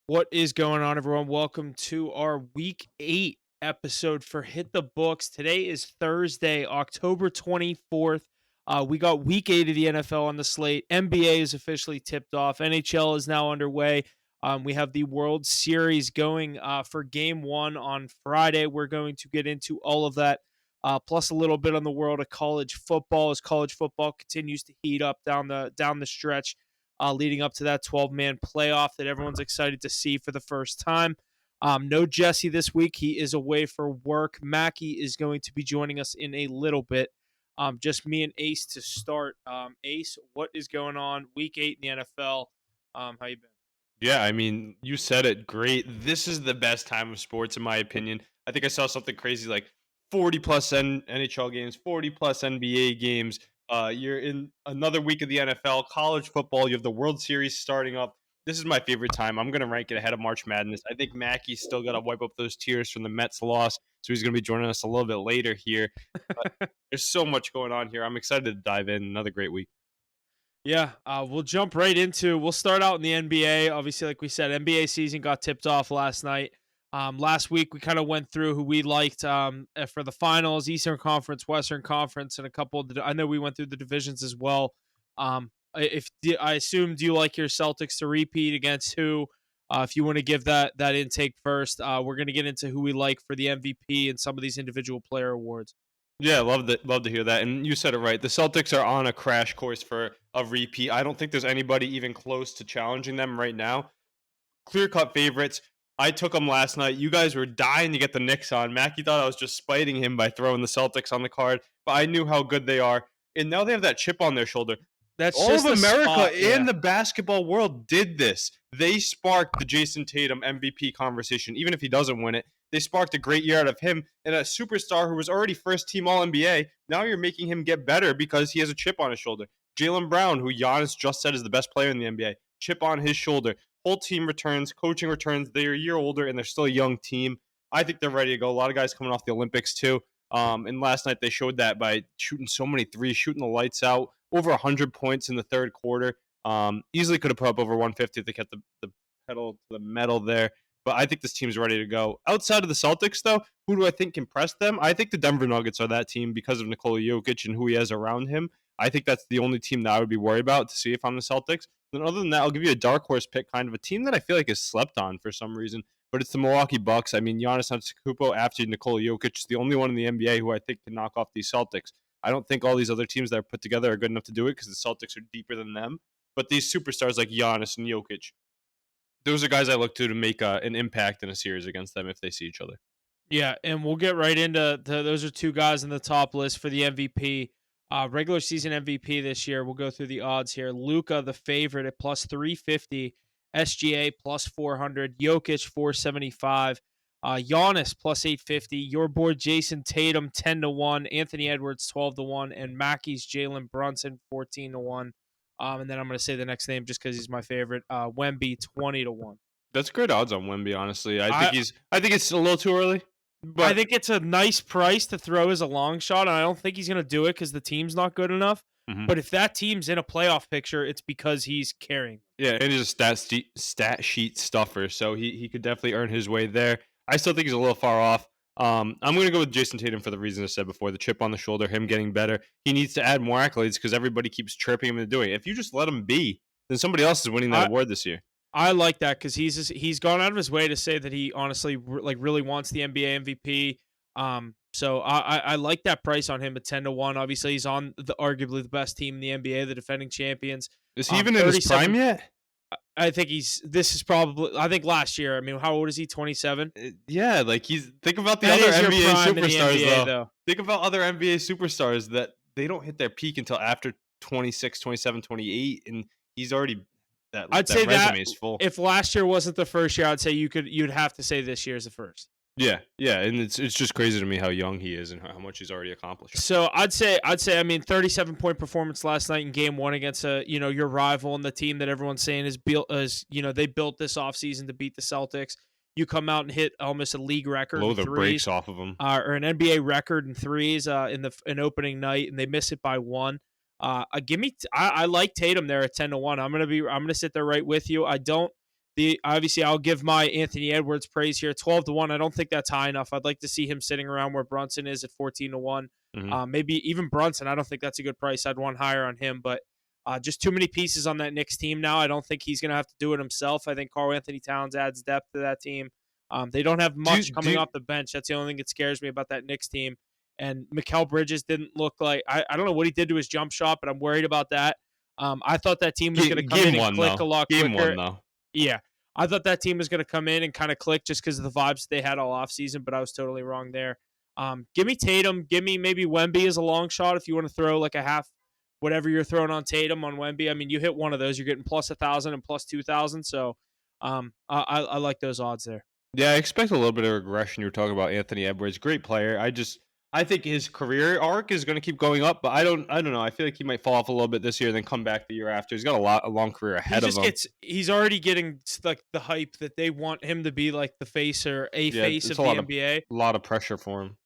What is going on, everyone? Welcome to our week 8 episode for Hit the Books. Today is Thursday, October 24th. We got week 8 of the NFL on the slate. NBA is officially tipped off. NHL is now underway. We have the World Series going for game 1 on Friday. We're going to get into all of that, plus a little bit on the world of college football as college football continues to heat up down the stretch, leading up to that 12-man playoff that everyone's excited to see for the first time. No Jesse this week. He is away for work. Mackie is going to be joining us in a little bit. Just me and Ace to start. Ace, what is going on? Week 8 in the NFL. How you been? Yeah, I mean, you said it great. This is the best time of sports, in my opinion. I think I saw something crazy like 40 plus NHL games, 40 plus NBA games. You're in another week of the NFL, college football. You have the World Series starting up. This is my favorite time. I'm going to rank it ahead of March Madness. I think Mackey's still got to wipe up those tears from the Mets loss. So he's going to be joining us a little bit later here. But there's so much going on here. I'm excited to dive in. Another great week. Yeah, we'll jump right into. We'll start out in the NBA. Obviously, like we said, NBA season got tipped off last night. Last week we kind of went through who we liked for the finals: Eastern Conference, Western Conference, and a couple of I know we went through the divisions as well. I assume, do you like your Celtics to repeat against who? If you want to give that intake first, we're going to get into who we like for the MVP and some of these individual player awards. Yeah, love to hear that. And you said it right. The Celtics are on a crash course for a repeat. I don't think there's anybody even close to challenging them right now. Clear-cut favorites. I took them last night. You guys were dying to get the Knicks on. Mackie thought I was just spiting him by throwing the Celtics on the card, but I knew how good they are. And now they have that chip on their shoulder. That's All of just a America spot, and yeah. the basketball world did this. They sparked the Jason Tatum MVP conversation, even if he doesn't win it. They sparked a great year out of him and a superstar who was already first team All NBA. Now you're making him get better because he has a chip on his shoulder. Jaylen Brown, who Giannis just said is the best player in the NBA, chip on his shoulder. Whole team returns, coaching returns. They're a year older and they're still a young team. I think they're ready to go. A lot of guys coming off the Olympics too. And last night they showed that by shooting so many threes, shooting the lights out, over 100 points in the third quarter. Easily could have put up over 150 if they kept the pedal to the metal there. But I think this team's ready to go. Outside of the Celtics, though, who do I think can press them? I think the Denver Nuggets are that team because of Nikola Jokic and who he has around him. I think that's the only team that I would be worried about to see if I'm the Celtics. And other than that, I'll give you a dark horse pick, kind of a team that I feel like is slept on for some reason. But it's the Milwaukee Bucks. I mean, Giannis Antetokounmpo after Nikola Jokic is the only one in the NBA who I think can knock off these Celtics. I don't think all these other teams that are put together are good enough to do it because the Celtics are deeper than them. But these superstars like Giannis and Jokic, those are guys I look to make an impact in a series against them if they see each other. Yeah, and we'll get right into those are two guys in the top list for the MVP. Regular season MVP this year. We'll go through the odds here. Luka, the favorite at plus 350. SGA plus 400. Jokic 475. Giannis plus 850. Your boy Jason Tatum 10-1. Anthony Edwards 12-1. And Mackey's Jalen Brunson 14-1. And then I'm going to say the next name just because he's my favorite. Wemby 20-1. That's great odds on Wemby, honestly. I think it's a little too early. I But think it's a nice price to throw as a long shot, and I don't think he's going to do it because the team's not good enough. mhm. But if that team's in a playoff picture, it's because he's carrying. Yeah, and he's a stat sheet stuffer, so he could definitely earn his way there. I still think he's a little far off. I'm going to go with Jason Tatum for the reasons I said before: the chip on the shoulder, him getting better. He needs to add more accolades because everybody keeps chirping him into doing it. If you just let him be, then somebody else is winning that award this year. I like that because he's gone out of his way to say that he honestly really wants the NBA MVP. So I like that price on him at 10-1. Obviously, he's on arguably the best team in the NBA, the defending champions. Is he even in his prime yet? I think this is probably. I think last year. I mean, how old is he? 27. Yeah, like think about the That other is your NBA prime in the superstars NBA, though. Think about other NBA superstars that they don't hit their peak until after 26, 27, 28 and he's already I'd that say that resume is full. if last year wasn't the first year, I'd say you'd have to say this year is the first. Yeah, and it's just crazy to me how young he is and how much he's already accomplished. So I'd say I mean 37-point performance last night in game 1 against your rival and the team that everyone's saying is built they built this offseason to beat the Celtics. You come out and hit almost a league record Blow in the threes, brakes off of him. or an NBA record in threes in opening night, and they miss it by 1. I like Tatum there at 10-1. I'm gonna sit there right with you. I don't Obviously I'll give my Anthony Edwards praise here. 12-1. I don't think that's high enough. I'd like to see him sitting around where Brunson is at 14-1. Mhm. Maybe even Brunson. I don't think that's a good price. I'd want higher on him, but just too many pieces on that Knicks team now. I don't think he's going to have to do it himself. I think Karl Anthony Towns adds depth to that team. They don't have Do much coming do off the bench. That's the only thing that scares me about that Knicks team. And Mikal Bridges didn't look like I don't know what he did to his jump shot, but I'm worried about that. I thought that team was going to come in game and one click a though. lot Game quicker. one though. Yeah. I thought that team was going to come in and kind of click just because of the vibes they had all offseason, but I was totally wrong there. Give me Tatum. Give me maybe Wemby as a long shot if you want to throw like a half, whatever you're throwing on Tatum on Wemby. I mean, you hit one of those, you're getting plus 1,000 and plus 2,000. So I like those odds there. Yeah, I expect a little bit of regression. You were talking about Anthony Edwards, great player. I think his career arc is going to keep going up, but I don't know. I feel like he might fall off a little bit this year, then come back the year after. He's got a long career ahead of him. He's already getting like the hype that they want him to be like the face or a Yeah, face it's of the NBA. a lot of pressure for him.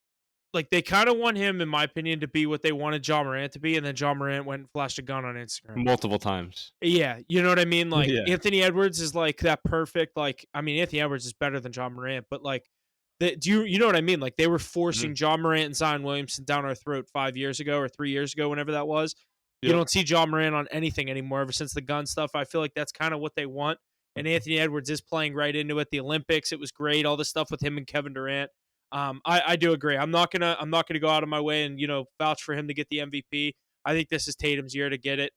Like they kind of want him, in my opinion, to be what they wanted John Morant to be, and then John Morant went and flashed a gun on Instagram. Multiple times. Yeah, you know what I mean? Like Yeah. Anthony Edwards is like that perfect, like I mean Anthony Edwards is better than John Morant, but like do you know what I mean? Like they were forcing John Morant and Zion Williamson down our throat 5 years ago or 3 years ago, whenever that was. You Yep. don't see John Morant on anything anymore ever since the gun stuff. I feel like that's kind of what they want. And Anthony Edwards is playing right into it. The Olympics, it was great. All the stuff with him and Kevin Durant. I do agree. I'm not gonna go out of my way and vouch for him to get the MVP. I think this is Tatum's year to get it.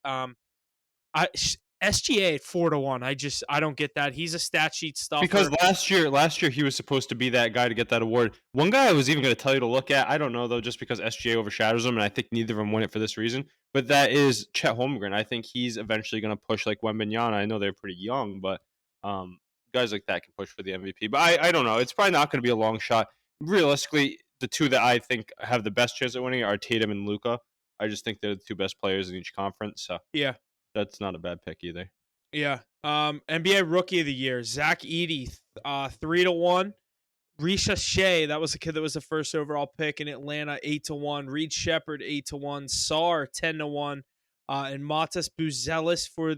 SGA at 4-1. I don't get that. He's a stat sheet stuffer. Because last year he was supposed to be that guy to get that award. One guy I was even going to tell you to look at, I don't know though, just because SGA overshadows him, and I think neither of them win it for this reason. But that is Chet Holmgren. I think he's eventually going to push like Wembanyama. I know they're pretty young, but guys like that can push for the MVP. But I don't know. It's probably not going to be a long shot. Realistically, the two that I think have the best chance of winning are Tatum and Luka. I just think they're the two best players in each conference. So yeah. that's not a bad pick either. Yeah. NBA Rookie of the Year, Zach Edey, 3-1. Risha Shea, that was the kid that was the first overall pick in Atlanta, 8-1. Reed Shepherd, 8-1. Sar, 10-1. And Matas Buzelis for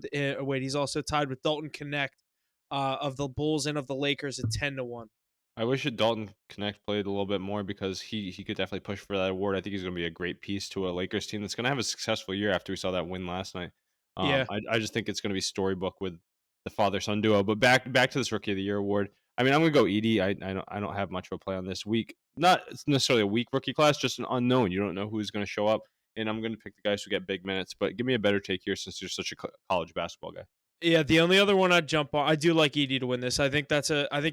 he's also tied with Dalton Connect of the Bulls and of the Lakers at 10-1. I wish Dalton Connect played a little bit more because he could definitely push for that award. I think he's going to be a great piece to a Lakers team that's going to have a successful year after we saw that win last night. Yeah. I just think it's going to be storybook with the father-son duo. But back to this Rookie of the Year award. I mean, I'm going to go Edey. I don't have much of a play on this week. Not necessarily a weak rookie class, just an unknown. You don't know who's going to show up, and I'm going to pick the guys who get big minutes. But give me a better take here since you're such a college basketball guy. Yeah, the only other one I'd jump on, I do like Edey to win this. I think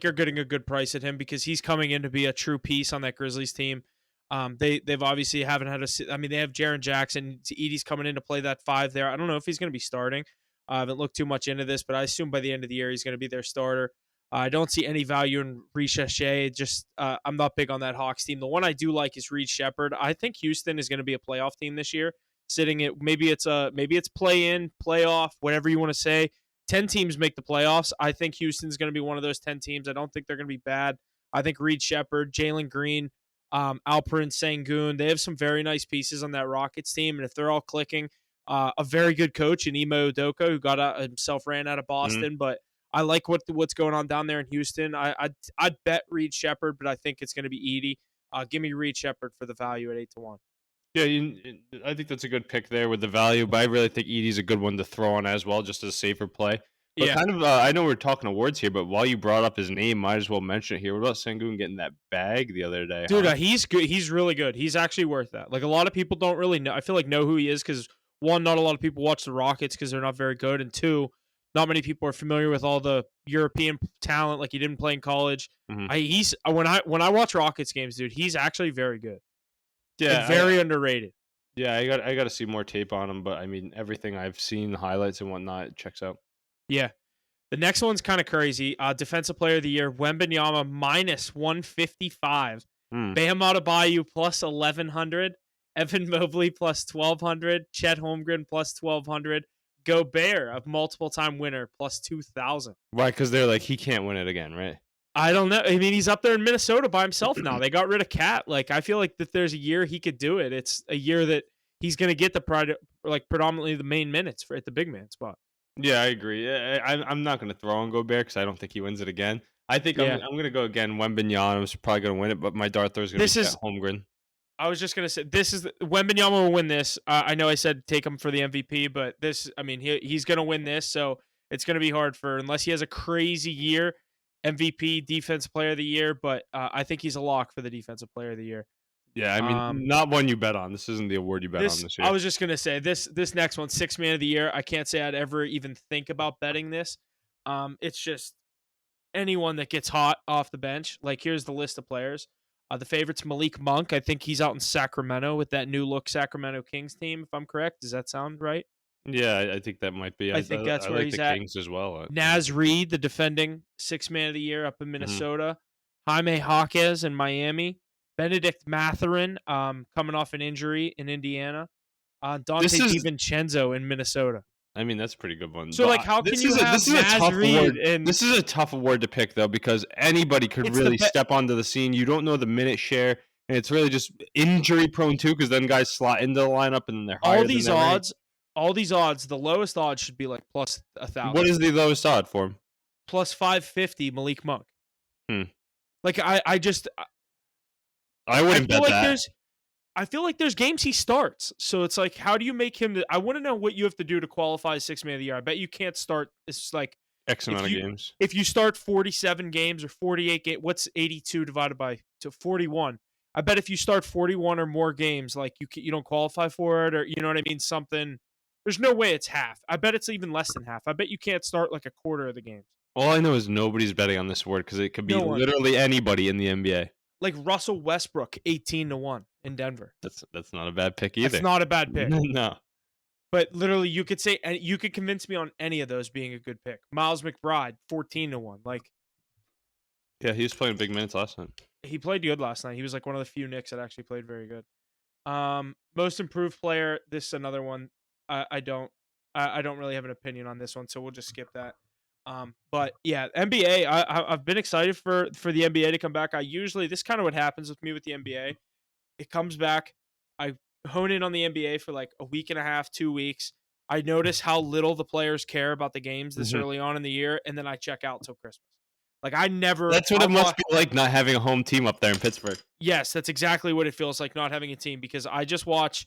you're getting a good price at him because he's coming in to be a true piece on that Grizzlies team. They've obviously haven't had they have Jaren Jackson. Edey's coming in to play that 5 there. I don't know if he's going to be starting. I haven't looked too much into this, but I assume by the end of the year he's going to be their starter. I don't see any value in Risha Shea. Just I'm not big on that Hawks team. The one I do like is Reed Shepherd. I think Houston is going to be a playoff team this year. Sitting at maybe it's play in, playoff, whatever you want to say. 10 teams make the playoffs. I think Houston's going to be one of those 10 teams. I don't think they're going to be bad. I think Reed Shepherd, Jalen Green, Alperen Sengun, they have some very nice pieces on that Rockets team. And if they're all clicking, a very good coach in Ime Udoka, who got himself ran out of Boston. But I like what's going on down there in Houston. I'd bet Reed Shepherd, but I think it's going to be Edey. Give me Reed Shepherd for the value at 8-1. Yeah, I think that's a good pick there with the value, but I really think Edey's a good one to throw on as well, just as a safer play. But Yeah. kind of, I know we're talking awards here, but while you brought up his name, might as well mention it here. What about Sengun getting that bag the other day? Dude, he's good. He's really good. He's actually worth that. Like a lot of people don't really know. I feel like know who he is because one, not a lot of people watch the Rockets because they're not very good, and two, not many people are familiar with all the European talent. Like he didn't play in college. Mm-hmm. When I watch Rockets games, dude, he's actually very good. Yeah, and very underrated. Yeah, I got to see more tape on him, but I mean everything I've seen, the highlights and whatnot, checks out. Yeah. The next one's kind of crazy. Defensive Player of the Year, Wembanyama minus 155. Bam Adebayo plus 1,100. Evan Mobley plus 1,200. Chet Holmgren plus 1,200. Gobert, a multiple-time winner, plus 2,000. Why? Because they're like, he can't win it again, right? I don't know. I mean, he's up there in Minnesota by himself now. They got rid of Cat. Like, I feel like that there's a year he could do it. It's a year that he's going to get predominantly the main minutes at the big man spot. Yeah, I agree. I'm not gonna throw on Gobert because I don't think he wins it again. I think Yeah. I'm gonna go again. Wembanyama is probably gonna win it, but my dart throw is gonna be This Chet is Holmgren. I was just gonna say this is Wembanyama will win this. I know I said take him for the MVP, but this, I mean, he's gonna win this, so it's gonna be hard for unless he has a crazy year, MVP, Defensive Player of the Year. But I think he's a lock for the Defensive Player of the Year. Yeah, I mean, Um, not one you bet on. This isn't the award you bet on this this I year. was just gonna say this next one, Six Man of the Year. I can't say I'd ever even think about betting this. It's just anyone that gets hot off the bench. Like here's the list of players. The favorite's Malik Monk. I think he's out in Sacramento with that new look Sacramento Kings team. If I'm correct, does that sound right? Yeah, I think that might be. I think I that's where like he's the at. Kings as well. Naz Reid, the defending Six Man of the Year up in Mhm. Minnesota. Jaime Jaquez in Miami. Benedict Mathurin, coming off an injury in Indiana. This Dante is DiVincenzo in Minnesota. I mean, that's a pretty good one. So, But like, how can you this have is a Naz tough Reid award. and This is a tough award to pick though because anybody could it's the really best? step onto the scene. You don't know the minute share, and it's really just injury prone too. Because then guys slot into the lineup and then they're all higher than these their rank. odds, all these odds, the lowest odds should be like plus a What thousand, is the lowest odd for him? plus 550 Malik Monk. Hmm. Like I just I I wouldn't feel bet like that. there's games he starts. So it's like, how do you make him? I want to know what you have to do to qualify as Six Man of the Year. I bet you can't start. It's like X if amount of you games. if you start 47 games or 48 games, what's 82 divided by to 41? I bet if you start 41 or more games, like you don't qualify for it, or you know what I mean. Something. There's no way it's half. I bet it's even less than half. I bet you can't start like a quarter of the games. All I know is nobody's betting on this award because it could be No one. literally anybody in the NBA. Like Russell Westbrook, 18-1 in Denver. That's not a bad pick That's either. not a bad pick. No. But literally, you could say, and you could convince me on any of those being a good pick. Miles McBride, 14-1. Like Yeah, he was playing big minutes last night. he played good last night. He was like one of the few Knicks that actually played very good. Most improved player. This is another one. I don't really have an opinion on this one, so we'll just skip that. But yeah, NBA. I've been excited for the NBA to come back. I usually this kind of what happens with me with the NBA. It comes back. I hone in on the NBA for like a week and a half, 2 weeks. I notice how little the players care about the games this Mhm. early on in the year, and then I check out till Christmas. Like I never, That's what it I'll must watch. be like not having a home team up there in Pittsburgh. Yes, that's exactly what it feels like not having a team because I just watch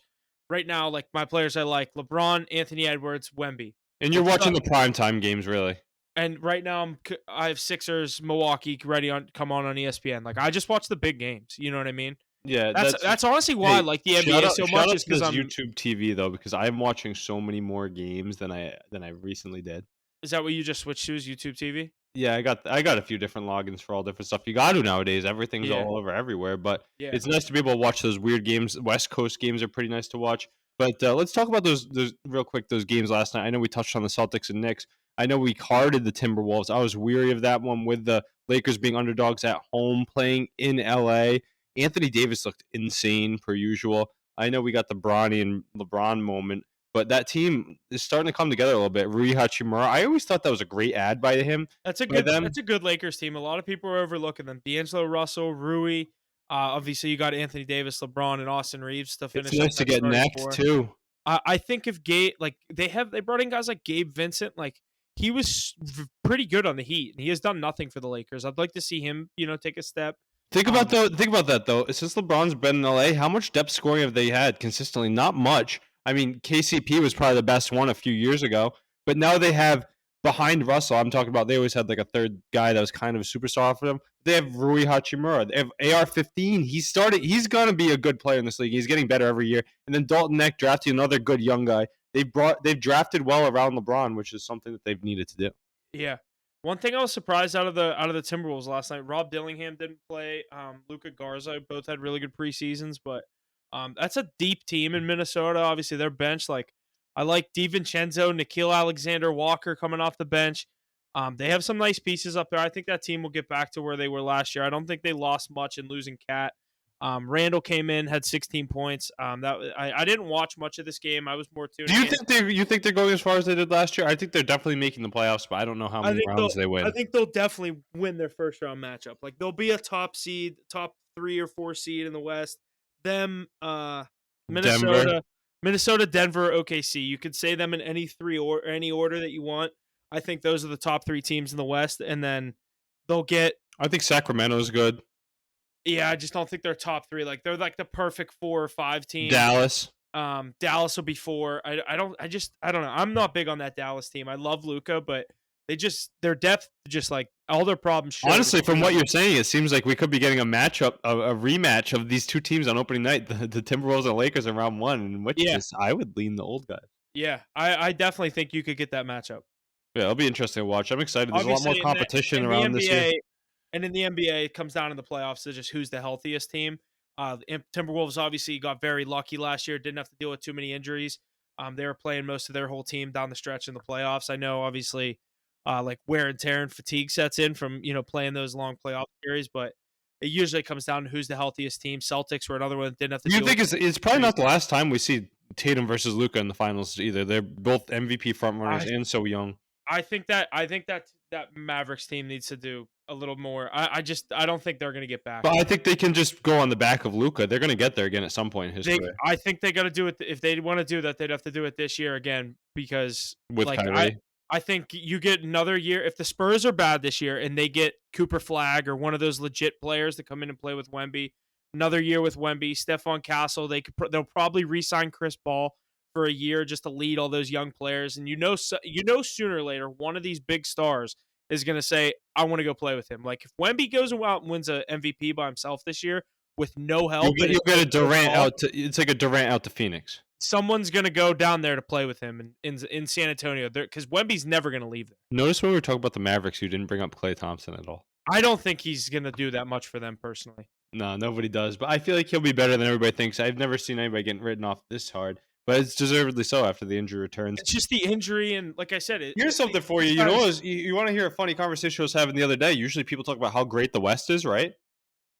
right now. Like my players, I like LeBron, Anthony Edwards, Wemby. And you're It's watching the the primetime games, really. and right now I have Sixers, Milwaukee ready on come on ESPN. Like I just watch the big games. You know what I mean? Yeah, That's honestly why I hey, like the NBA so shout much out is to because this I'm. YouTube TV though, because I'm watching so many more games than I recently did. Is that what you just switched to? Is YouTube TV? Yeah, I got a few different logins for all different stuff. You got to nowadays. Everything's Yeah, all over everywhere, but yeah. it's nice to be able to watch those weird games. West Coast games are pretty nice to watch. But let's talk about those real quick. Those games last night. I know we touched on the Celtics and Knicks. I know we carded the Timberwolves. I was weary of that one with the Lakers being underdogs at home, playing in LA. Anthony Davis looked insane per usual. I know we got the Bronny and LeBron moment, but that team is starting to come together a little bit. Rui Hachimura. I always thought that was a great ad by him by That's them. a good Lakers team. A lot of people are overlooking them. D'Angelo Russell, Rui. Obviously, you got Anthony Davis, LeBron, and Austin Reeves to It's finish up nice to that get starting next four. too. I think if Gabe, like they brought in guys like Gabe Vincent, like he was pretty good on the Heat, and he has done nothing for the Lakers. I'd like to see him, take a step. Think about that though. Since LeBron's been in LA, how much depth scoring have they had consistently? Not much. I mean, KCP was probably the best one a few years ago, but now they have behind Russell. I'm talking about they always had like a third guy that was kind of a superstar for them. They have Rui Hachimura. They have AR-15. He's gonna be a good player in this league. He's getting better every year. And then Dalton Neck drafting another good young guy. They've drafted well around LeBron, which is something that they've needed to do. Yeah. One thing I was surprised out of the Timberwolves last night, Rob Dillingham didn't play. Luca Garza both had really good preseasons, but that's a deep team in Minnesota. Obviously, their bench, like I like DiVincenzo, Nikhil Alexander Walker coming off the bench. They have some nice pieces up there. I think that team will get back to where they were last year. I don't think they lost much in losing Cat. Randall came in, had 16 points. I didn't watch much of this game. I was more Do tuning you in. think they're going as far as they did last year? I think they're definitely making the playoffs, but I don't know how I many think rounds they'll they I win. think they'll definitely win their first round matchup. Like they'll be a top seed, top 3 or 4 seed in the West. Them Denver. Minnesota, Minnesota, Denver, OKC. You could say them in any order that you want. I think those are the top 3 teams in the West, and then they'll get. I think Sacramento's good. Yeah, I just don't think they're top 3. Like they're like the perfect 4 or 5 team. Dallas. Dallas will be 4. I don't know. I'm not big on that Dallas team. I love Luka, but their depth just like all their problems. Honestly, from what you're saying, it seems like we could be getting a rematch of these two teams on opening night, the Timberwolves and Lakers in round 1, in which I would lean the old guys. Yeah, I definitely think you could get that matchup. Yeah, it'll be interesting to watch. I'm excited. There's obviously a lot more competition around this year. And in the NBA, it comes down in the playoffs to just who's the healthiest team. The Timberwolves obviously got very lucky last year. Didn't have to deal with too many injuries. They were playing most of their whole team down the stretch in the playoffs. I know, obviously, like wear and tear and fatigue sets in from playing those long playoff series, but it usually comes down to who's the healthiest team. Celtics were another one that didn't have to. You think it's probably not the last time we see Tatum versus Luka in the finals either. They're both MVP frontrunners and so young. I think that Mavericks team needs to do a little more. I don't think they're going to get back. But I think they can just go on the back of Luka. They're going to get there again at some point in his career. I think they got to do it. If they want to do that, they'd have to do it this year again because with Kyrie. I think you get another year. If the Spurs are bad this year and they get Cooper Flag or one of those legit players to come in and play with Wemby, another year with Wemby, Stephon Castle, they'll probably re-sign Chris Paul for a year just to lead all those young players. And sooner or later, one of these big stars is going to say, I want to go play with him. Like if Wemby goes out and wins an MVP by himself this year with no help. You'll get a Durant out. It's like a Durant out to Phoenix. Someone's going to go down there to play with him in San Antonio because Wemby's never going to leave there. Notice when we were talking about the Mavericks, you didn't bring up Klay Thompson at all. I don't think he's going to do that much for them personally. No, nobody does. But I feel like he'll be better than everybody thinks. I've never seen anybody getting written off this hard. But it's deservedly so after the injury returns. It's just the injury, and like I said, here's something for you. You want to hear a funny conversation I was having the other day. Usually people talk about how great the West is, right?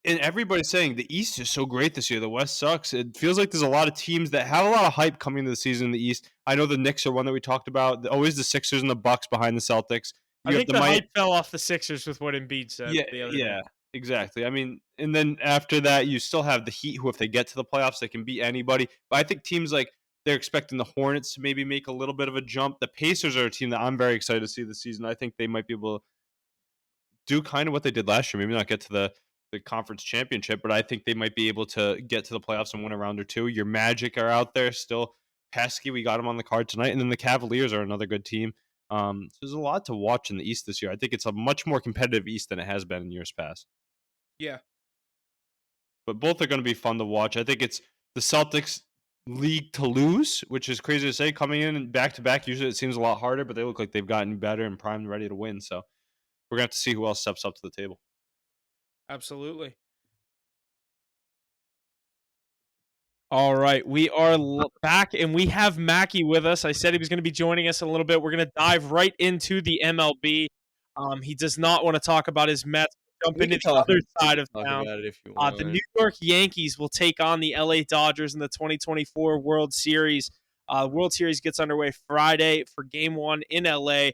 And everybody's saying the East is so great this year. The West sucks. It feels like there's a lot of teams that have a lot of hype coming into the season in the East. I know the Knicks are one that we talked about. Always the Sixers and the Bucks behind the Celtics. I think the hype fell off the Sixers with what Embiid said the other day. Exactly. I mean, and then after that, you still have the Heat, who if they get to the playoffs, they can beat anybody. But I think teams like they're expecting the Hornets to maybe make a little bit of a jump. The Pacers are a team that I'm very excited to see this season. I think they might be able to do kind of what they did last year. Maybe not get to the conference championship, but I think they might be able to get to the playoffs and win a round or two. Your Magic are out there still pesky. We got them on the card tonight. And then the Cavaliers are another good team. So there's a lot to watch in the East this year. I think it's a much more competitive East than it has been in years past. Yeah. But both are going to be fun to watch. I think it's the Celtics league to lose, which is crazy to say. Coming in back-to-back, usually it seems a lot harder, but they look like they've gotten better and primed, ready to win. So we're going to have to see who else steps up to the table. Absolutely. All right, we are back, and we have Mackie with us. I said he was going to be joining us in a little bit. We're going to dive right into the MLB. He does not want to talk about his Mets. Jump into the other side of town. The New York Yankees will take on the LA Dodgers in the 2024 World Series. World Series gets underway Friday for Game 1 in LA.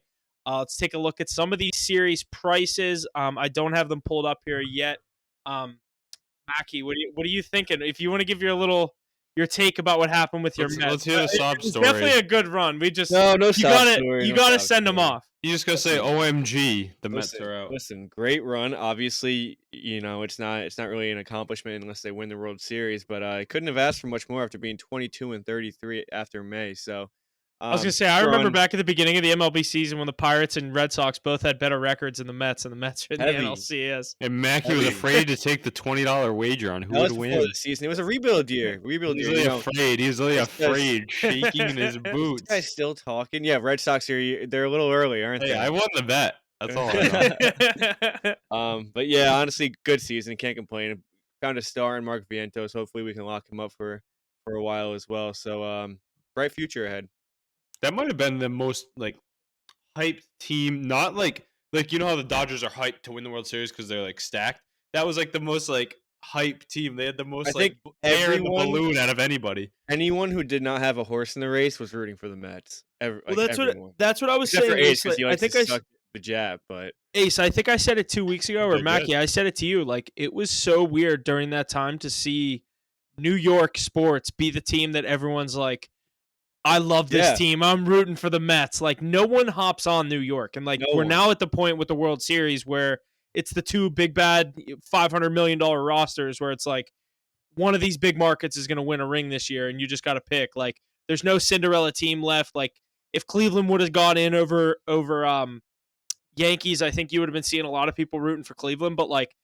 Let's take a look at some of these series prices. I don't have them pulled up here yet. Mackie, what are you thinking? If you want to give your take about what happened with your Mets. Let's hear the sob story. Definitely a good run. We just no sob story. You got to send them off. You just gotta say OMG. The Mets are out. Listen, great run. Obviously, it's not really an accomplishment unless they win the World Series. But I couldn't have asked for much more after being 22-33 after May. So I was gonna say I remember back at the beginning of the MLB season when the Pirates and Red Sox both had better records than the Mets, and the Mets are in the NLCS. And Mackie was afraid to take the $20 wager on who would win. The season. It was a rebuild year. He's really afraid. He's really afraid, shaking in his boots. This guy's still talking. Yeah, Red Sox they're a little early, aren't they? Hey, I won the bet. That's all I know. But yeah, honestly, good season. Can't complain. Found a star in Mark Vientos. Hopefully, we can lock him up for a while as well. So, bright future ahead. That might have been the most hyped team. Not like you know how the Dodgers are hyped to win the World Series because they're stacked. That was the most hype team. They had the most air in the balloon out of anybody. Anyone who did not have a horse in the race was rooting for the Mets. That's what I was saying. For Ace, because he likes to suck the jab. But Ace, I think I said it 2 weeks ago, or Mackie, I said it to you. It was so weird during that time to see New York sports be the team that everyone's I love this Yeah, team. I'm rooting for the Mets. Like no one hops on New York, and like no we're one. now at the point with the World Series where it's the two big bad $500 million rosters where it's like one of these big markets is going to win a ring this year, and you just got to pick. Like there's no Cinderella team left. Like if Cleveland would have gone in over Yankees, I think you would have been seeing a lot of people rooting for Cleveland. But like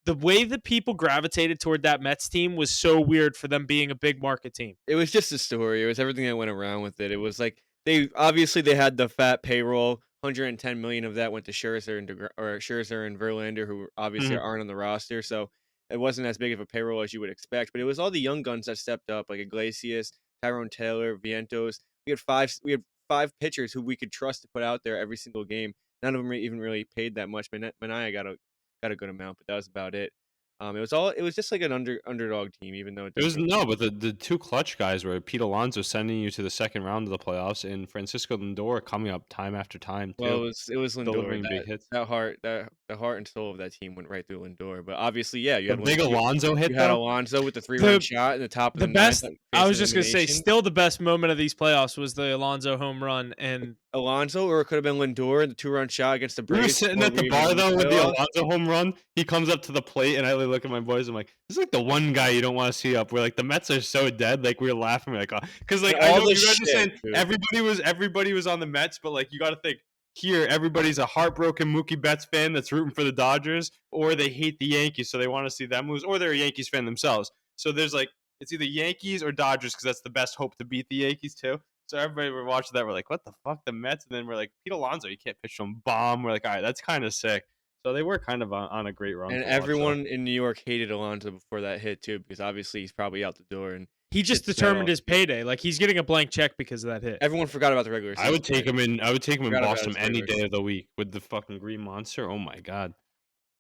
the way that people gravitated toward that Mets team was so weird for them being a big market team. It was just a story. It was everything that went around with it. It was like they had the fat payroll. 110 million of that went to Scherzer and Verlander, who obviously Mhm. aren't on the roster. So it wasn't as big of a payroll as you would expect. But it was all the young guns that stepped up, like Iglesias, Tyrone Taylor, Vientos. We had five pitchers who we could trust to put out there every single game. None of them even really paid that much. Mania got a good amount, but that was about it. It was just like an underdog team, even though it It didn't was really. no, but the two clutch guys were Pete Alonso sending you to the second round of the playoffs, and Francisco Lindor coming up time after time Well, too, it was Lindor. delivering big hits. The heart and soul of that team went right through Lindor. But obviously, yeah, The big Alonso hit you had though. Alonso with the 3-run The shot in the top of the the ninth, best I was facing just gonna say, elimination. still the best moment of these playoffs was the Alonso home run, and Alonso, or it could have been Lindor in the 2-run shot against the We were Braves sitting before at we the even bar won the though with the playoffs. Alonso home run. He comes up to the plate, and I look at my boys. I'm like, "This is like the one guy you don't want to see up." Where like the Mets are so dead. Like we were laughing, we're like, "Oh," because And like I all know the you guys are shit, saying dude. everybody was on the Mets, but like you got to think here, everybody's a heartbroken Mookie Betts fan that's rooting for the Dodgers, or they hate the Yankees, so they want to see them lose, or they're a Yankees fan themselves. So there's like it's either Yankees or Dodgers because that's the best hope to beat the Yankees too. So everybody were watching that. We're like, what the fuck, the Mets? And then we're like, Pete Alonso, you can't pitch from bomb. We're like, all right, that's kind of sick. So they were kind of on a great run And to watch, though. everyone in New York hated Alonso before that hit too, because obviously he's probably out the door and he just shit's the bed determined off. his payday. Like he's getting a blank check because of that hit. Everyone forgot about the regular I would season. take him in. I would take him in Forgot about Boston his any regular day season. of the week with the fucking Green Monster. Oh my god.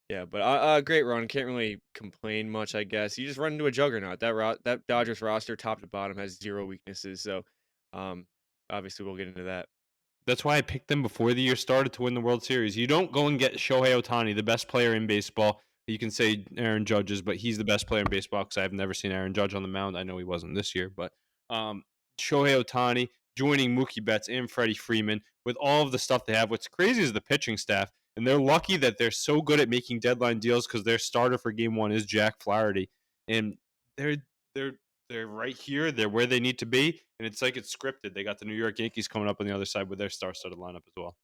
Yeah, but great run. Can't really complain much, I guess. You just run into a juggernaut. That Dodgers roster, top to bottom, has zero weaknesses. So, um, obviously, we'll get into that. That's why I picked them before the year started to win the World Series. You don't go and get Shohei Ohtani, the best player in baseball. You can say Aaron Judge is, but he's the best player in baseball because I've never seen Aaron Judge on the mound. I know he wasn't this year, but Shohei Ohtani joining Mookie Betts and Freddie Freeman with all of the stuff they have. What's crazy is the pitching staff, and they're lucky that they're so good at making deadline deals because their starter for Game 1 is Jack Flaherty, and they're they're they're right here. They're where they need to be, and it's like it's scripted. They got the New York Yankees coming up on the other side with their star-studded lineup as well.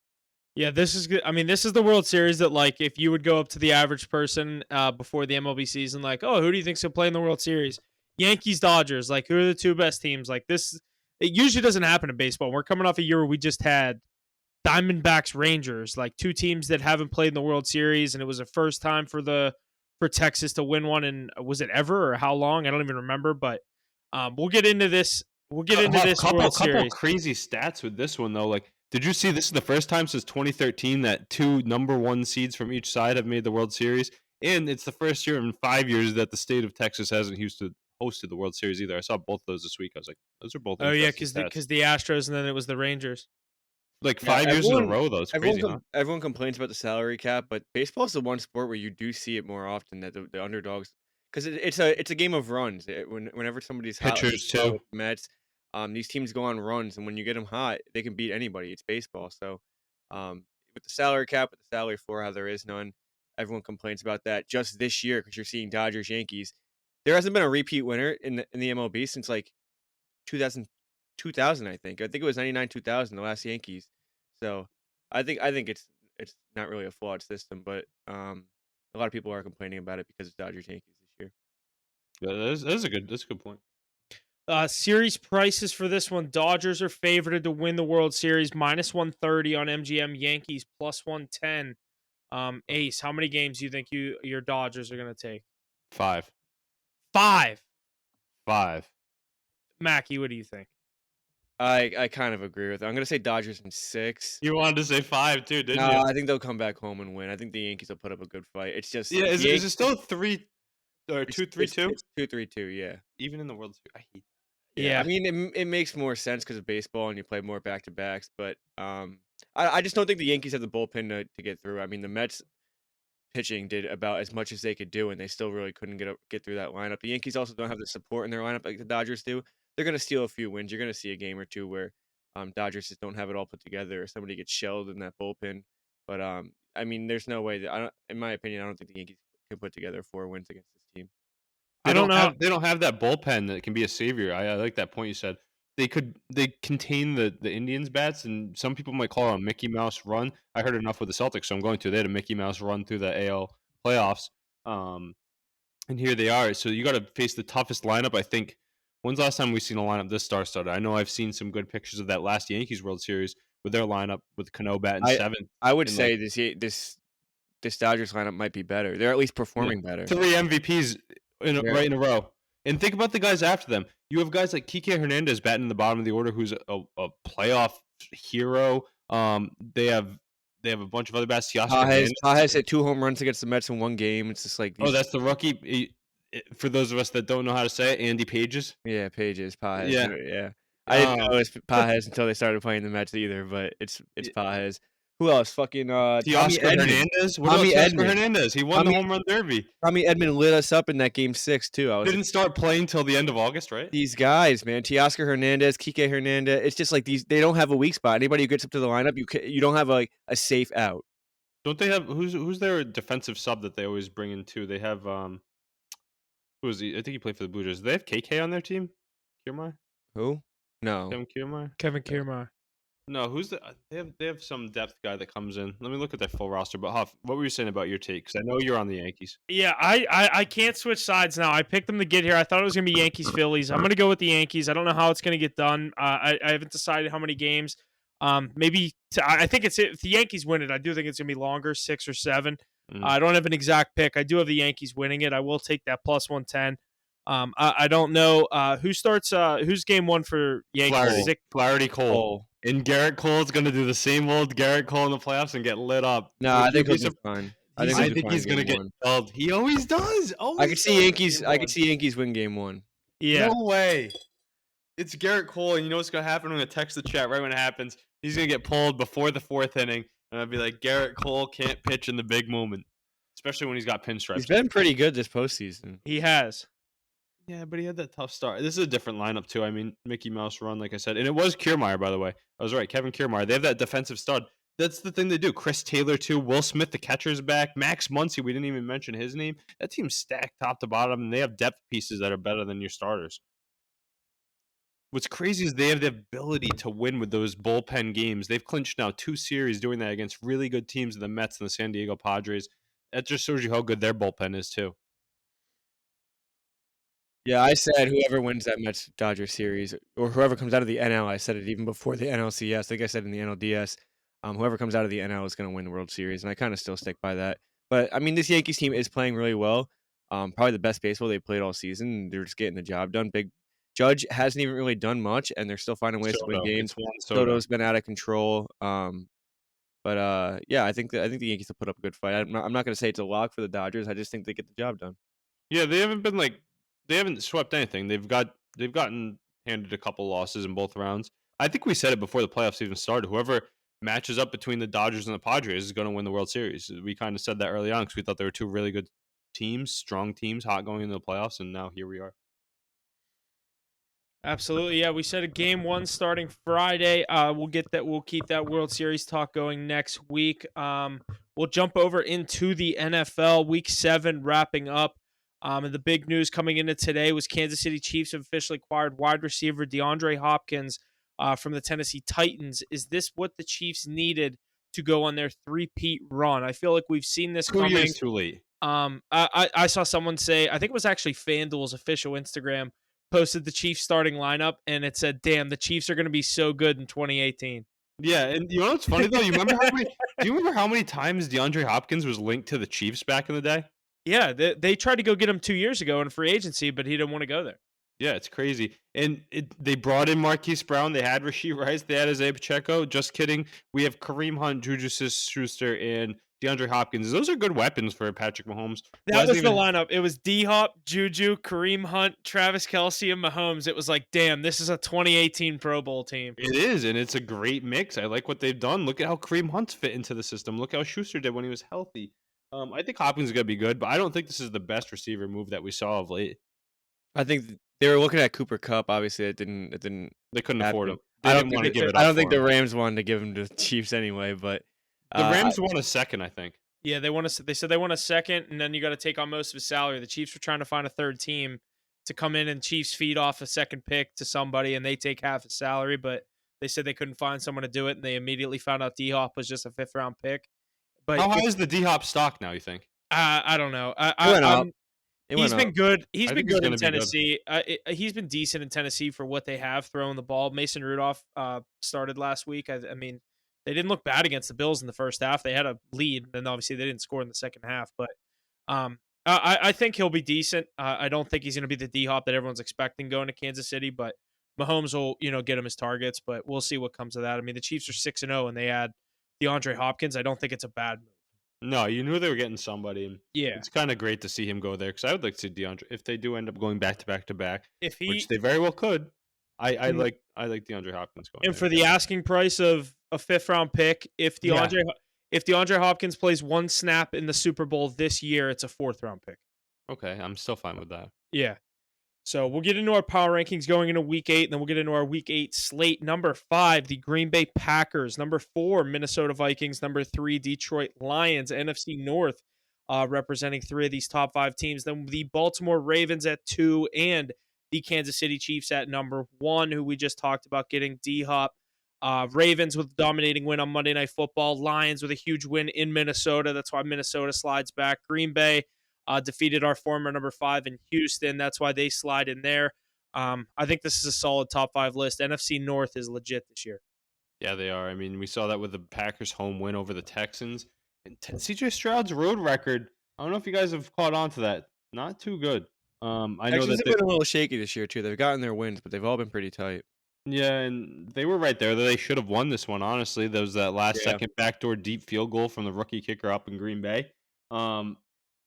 Yeah, this is good. I mean, this is the World Series that, like, if you would go up to the average person before the MLB season, like, oh, who do you think's gonna play in the World Series? Yankees, Dodgers. Like, who are the two best teams? Like, this, it usually doesn't happen in baseball. We're coming off a year where we just had Diamondbacks, Rangers, like two teams that haven't played in the World Series, and it was a first time for Texas to win one. And was it ever or how long? I don't even remember. But we'll get into this. We'll get into A this World couple Series. crazy stats with this one though. Like, did you see this is the first time since 2013 that two number one seeds from each side have made the World Series, and it's the first year in 5 years that the state of Texas hasn't hosted the World Series either. I saw both those this week. I was like, those are both Oh yeah, interesting because stats. the Astros and then it was the Rangers. Like Yeah, 5 years in a row though. It's crazy, huh? everyone complains about the salary cap, but baseball is the one sport where you do see it more often that the underdogs, because it's a game of runs. Whenever somebody's hot, like we Pitchers saw too. with the Mets, these teams go on runs, and when you get them hot, they can beat anybody. It's baseball, so with the salary cap, with the salary floor, how there is none, everyone complains about that. Just this year, because you're seeing Dodgers, Yankees, there hasn't been a repeat winner in the MLB since like 2000, 2000, I think. I think it was 99, 2000, the last Yankees. So I think it's not really a flawed system, but a lot of people are complaining about it because of Dodgers Yankees this year. Yeah, that's a good point. Series prices for this one: Dodgers are favored to win the World Series, -130 on MGM. Yankees +110. Ace, how many games do you think your Dodgers are going to take? Five. 5. Five. Mackie, what do you think? I kind of agree with it. I'm gonna say Dodgers in 6. You wanted to say five too, didn't No, you? I think they'll come back home and win. I think the Yankees will put up a good fight. It's just Yeah, the is it Yankees. still 3 or It's 2-3-2? it's it's 2-3-2. Yeah. Even in the World Series. I hate Yeah, I Yeah. mean, it makes more sense because of baseball and you play more back to backs, but I just don't think the Yankees have the bullpen to get through. I mean, the Mets pitching did about as much as they could do, and they still really couldn't get through that lineup. The Yankees also don't have the support in their lineup like the Dodgers do. they're gonna steal a few wins. You're gonna see a game or two where Dodgers just don't have it all put together, or somebody gets shelled in that bullpen. But I mean, there's no way that in my opinion, I don't think the Yankees can put together 4 wins against this team. I don't know. They don't have that bullpen that can be a savior. I like that point you said. They contain the Indians bats, and some people might call it a Mickey Mouse run. I heard enough with the Celtics, so I'm going to. They had a Mickey Mouse run through the AL playoffs. And here they are. So you got to face the toughest lineup. I think. When's the last time we've seen a lineup this star-studded? I know I've seen some good pictures of that last Yankees World Series with their lineup with Cano batting I seventh. I would And say this Dodgers lineup might be better. They're at least performing better. 3 MVPs Yeah. right in a row. And think about the guys after them. You have guys like Kike Hernandez batting in the bottom of the order, who's a playoff hero. They have a bunch of other bats. Teoscar Hernandez. Pages hit 2 home runs against the Mets in 1 game. It's just like Oh, that's the rookie. For those of us that don't know how to say it, Andy Pages. yeah, Pages. Yeah. Yeah. I didn't know Um, it was Pages until they started playing the Mets either, but it's Pages. Who else? Fucking Tommy Teoscar Edman. Hernandez. What Tommy about Teoscar Edman. Hernandez? He won the Tommy home run derby. Tommy Edman lit us up in that game 6 too. I was Didn't start playing till the end of August, right? these guys, man. Teoscar Hernandez, Kike Hernandez. It's just like they don't have a weak spot. Anybody who gets up to the lineup, you don't have a safe out. Don't they have who's their defensive sub that they always bring in too? They have who is he? I think he played for the Blue Jays. Do they have KK on their team? Kiermaier? Who? No. Kevin Kiermaier? Kevin Kiermaier. No, who's the? They have some depth guy that comes in. Let me look at their full roster. But Huff, what were you saying about your take? Because I know you're on the Yankees. Yeah, I can't switch sides now. I picked them to get here. I thought it was going to be Yankees Phillies. I'm going to go with the Yankees. I don't know how it's going to get done. I haven't decided how many games. Maybe I think if the Yankees win it, I do think it's going to be longer, 6 or 7. I don't have an exact pick. I do have the Yankees winning it. I will take that plus 110. I don't know who starts. Who's game 1 for Yankees? Flaherty Cole. And Garrett Cole's going to do the same old Garrett Cole in the playoffs and get lit up. No, I think he'll be fine. I think he's going to get held. He always does. I could see Yankees win game 1. Yeah. No way. It's Garrett Cole, and you know what's going to happen? I'm going to text the chat right when it happens. He's going to get pulled before the 4th inning, and I'll be like, Garrett Cole can't pitch in the big moment, especially when he's got pinstripes. He's been pretty good this postseason. He has. Yeah, but he had that tough start. This is a different lineup, too. I mean, Mickey Mouse run, like I said. And it was Kiermaier, by the way. I was right. Kevin Kiermaier. They have that defensive stud. That's the thing they do. Chris Taylor, too. Will Smith, the catcher's back. Max Muncy, we didn't even mention his name. That team's stacked top to bottom, and they have depth pieces that are better than your starters. What's crazy is they have the ability to win with those bullpen games. They've clinched now 2 series doing that against really good teams, the Mets and the San Diego Padres. That just shows you how good their bullpen is, too. Yeah, I said whoever wins that Mets-Dodgers series, or whoever comes out of the NL, I said it even before the NLCS. I think I said in the NLDS, whoever comes out of the NL is going to win the World Series, and I kind of still stick by that. But, I mean, this Yankees team is playing really well. Probably the best baseball they played all season. They're just getting the job done. Big Judge hasn't even really done much, and they're still finding ways to win games. Soto's been out of control. But yeah, I think the Yankees will put up a good fight. I'm not going to say it's a lock for the Dodgers. I just think they get the job done. Yeah, they haven't swept anything. They've gotten handed a couple losses in both rounds. I think we said it before the playoffs even started. Whoever matches up between the Dodgers and the Padres is going to win the World Series. We kind of said that early on because we thought they were 2 really good teams, strong teams, hot going into the playoffs, and now here we are. Absolutely, yeah. We said a game 1 starting Friday. We'll keep that World Series talk going next week. We'll jump over into the NFL Week 7 wrapping up. And the big news coming into today was Kansas City Chiefs have officially acquired wide receiver DeAndre Hopkins from the Tennessee Titans. Is this what the Chiefs needed to go on their 3-peat run? I feel like we've seen this 2 coming. years too late. I saw someone say, I think it was actually FanDuel's official Instagram, posted the Chiefs starting lineup, and it said, damn, the Chiefs are going to be so good in 2018. Yeah, and you know what's funny, though? Do you remember how many times DeAndre Hopkins was linked to the Chiefs back in the day? Yeah, they tried to go get him 2 years ago in free agency, but he didn't want to go there. Yeah, it's crazy. And they brought in Marquise Brown. They had Rashee Rice. They had Isaiah Pacheco. Just kidding. We have Kareem Hunt, Juju Smith-Schuster, and DeAndre Hopkins. Those are good weapons for Patrick Mahomes. That was the lineup. It was D-Hop, Juju, Kareem Hunt, Travis Kelce, and Mahomes. It was like, damn, this is a 2018 Pro Bowl team. It is, and it's a great mix. I like what they've done. Look at how Kareem Hunt's fit into the system. Look how Schuster did when he was healthy. I think Hopkins is going to be good, but I don't think this is the best receiver move that we saw of late. I think They were looking at Cooper Kupp. Obviously, it didn't They couldn't afford happen. him. They didn't want to give it I up don't think for the him. Rams wanted to give him to the Chiefs anyway. But The uh, Rams won a second, I think. Yeah, they said they want a second, and then you got to take on most of his salary. The Chiefs were trying to find a third team to come in, and Chiefs feed off a second pick to somebody, and they take half his salary. But they said they couldn't find someone to do it, and they immediately found out D Hop was just a fifth round pick. But How high is the D Hop stock now, you think? I don't know. it went up. It He's went been up. good. He's I been think he's good in gonna be good. Tennessee. He's been decent in Tennessee for what they have throwing the ball. Mason Rudolph started last week. I mean, they didn't look bad against the Bills in the first half. They had a lead, and then obviously they didn't score in the second half. But I think he'll be decent. I don't think he's going to be the D Hop that everyone's expecting going to Kansas City, but Mahomes will get him his targets. But we'll see what comes of that. I mean, the Chiefs are 6-0, and they had DeAndre Hopkins. I don't think it's a bad move. No, you knew they were getting somebody. And Yeah, it's kind of great to see him go there because I would like to see DeAndre if they do end up going back to back to back, if which he they very well could. I and, like DeAndre Hopkins going and there. for the asking price of a fifth round pick, if DeAndre Hopkins plays one snap in the Super Bowl this year, it's a fourth round pick. Okay, I'm still fine with that. Yeah. So we'll get into our power rankings going into week 8, and then we'll get into our week 8 slate. Number 5, the Green Bay Packers. Number 4, Minnesota Vikings. Number 3, Detroit Lions. NFC North representing 3 of these top 5 teams. Then the Baltimore Ravens at 2, and the Kansas City Chiefs at number 1, who we just talked about getting D-Hop. Ravens with a dominating win on Monday Night Football. Lions with a huge win in Minnesota. That's why Minnesota slides back. Green Bay defeated our former number 5 in Houston. That's why they slide in there. I think this is a solid top 5 list. NFC North is legit this year. Yeah, they are. I mean, we saw that with the Packers' home win over the Texans. And CJ Stroud's road record, I don't know if you guys have caught on to that. Not too good. I know Texans that have been a little shaky this year too. They've gotten their wins, but they've all been pretty tight. yeah, and they were right there. They should have won this one, honestly. There was that last Yeah. second backdoor deep field goal from the rookie kicker up in Green Bay.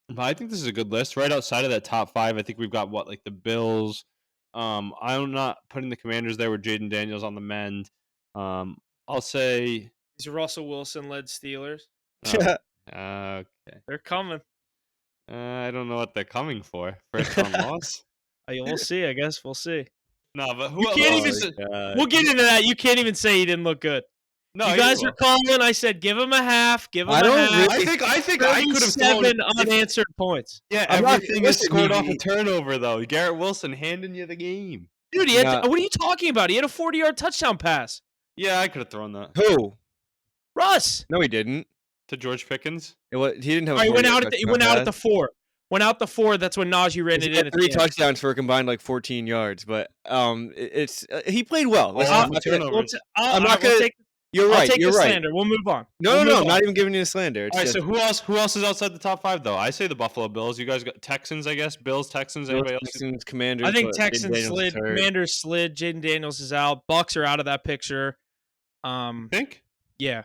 But I think this is a good list. Right outside of that top 5, I think we've got like the Bills. I'm not putting the Commanders there with Jaden Daniels on the mend. I'll say These are Russell Wilson led Steelers. oh, okay. They're coming. I don't know what they're coming for. First round loss? We'll see. I guess we'll see. No, but You can't even. We'll get into that. You can't even say he didn't look good. No, you guys are calling. I said, give him a half. Give him I a don't half. really- I think I could have thrown 7 unanswered points. Yeah, I'm not- everything is listen, scored off a he- turnover though. Garrett Wilson handing you the game. Dude, Nah. what are you talking about? He had a 40-yard touchdown pass. Yeah, I could have thrown that Who? Russ. No, he didn't. to George Pickens. He didn't have. All right, A he went 40-yard out at the, he touchdown went out at the pass. 4. Went out the 4. That's when Najee ran He it in. had At 3 the end. touchdowns for a combined like 14 yards, but he played well. Listen, Oh, I'm not gonna- turnovers. I'm not gonna- You're I'll right. take You're the right. slander. We'll move on. No, We'll no, move I'm on. not even giving you the slander. It's All right, just so who else is outside the top 5 though? I say the Buffalo Bills. You guys got Texans, I guess. Bills, Texans. Bills, Anybody else? Texans, Commanders. I think but Jaden Texans Daniels is slid. hurt. Commanders slid. Jaden Daniels is out. Bucks are out of that picture. Think Yeah.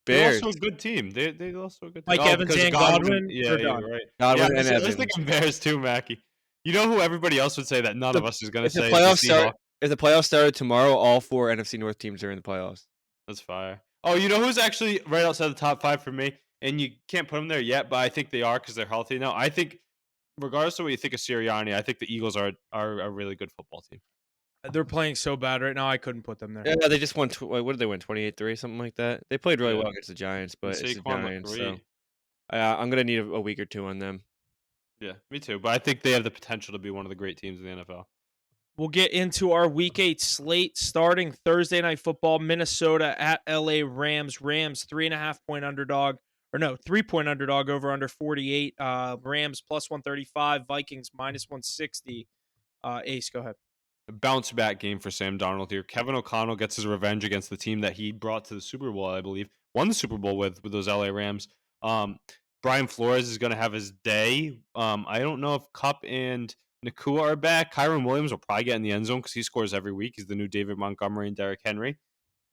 they're Bears, also a good team. They're also a good team. Mike Evans because and Godwin, Yeah, they're you're done. right. Godwin, Yeah, and I was Evans. thinking Bears too, Mackie. You know who everybody else would say that none of us is going to If the say? playoffs is the start, Seahawks. if the playoffs started tomorrow, all 4 NFC North teams are in the playoffs. That's fire. Oh, you know who's actually right outside the top 5 for me? And you can't put them there yet, but I think they are because they're healthy now. I think, regardless of what you think of Sirianni, I think the Eagles are a really good football team. They're playing so bad right now. I couldn't put them there. Yeah, they just won. What did they win? 28-3, something like that. They played really Yeah. well against the Giants, but And it's the Saquon looked Giants. So great. I'm gonna need a week or 2 on them. Yeah, me too. But I think they have the potential to be one of the great teams in the NFL. We'll get into our Week 8 slate starting Thursday Night Football. Minnesota at LA Rams. Rams 3.5-point underdog. Or no, 3-point underdog over under 48. Rams plus 135. Vikings minus 160. Ace, go ahead. A bounce back game for Sam Darnold here. Kevin O'Connell gets his revenge against the team that he brought to the Super Bowl, I believe. Won the Super Bowl with those LA Rams. Brian Flores is going to have his day. I don't know if Kupp and Nakua are back. Kyron Williams will probably get in the end zone because he scores every week. He's the new David Montgomery and Derrick Henry.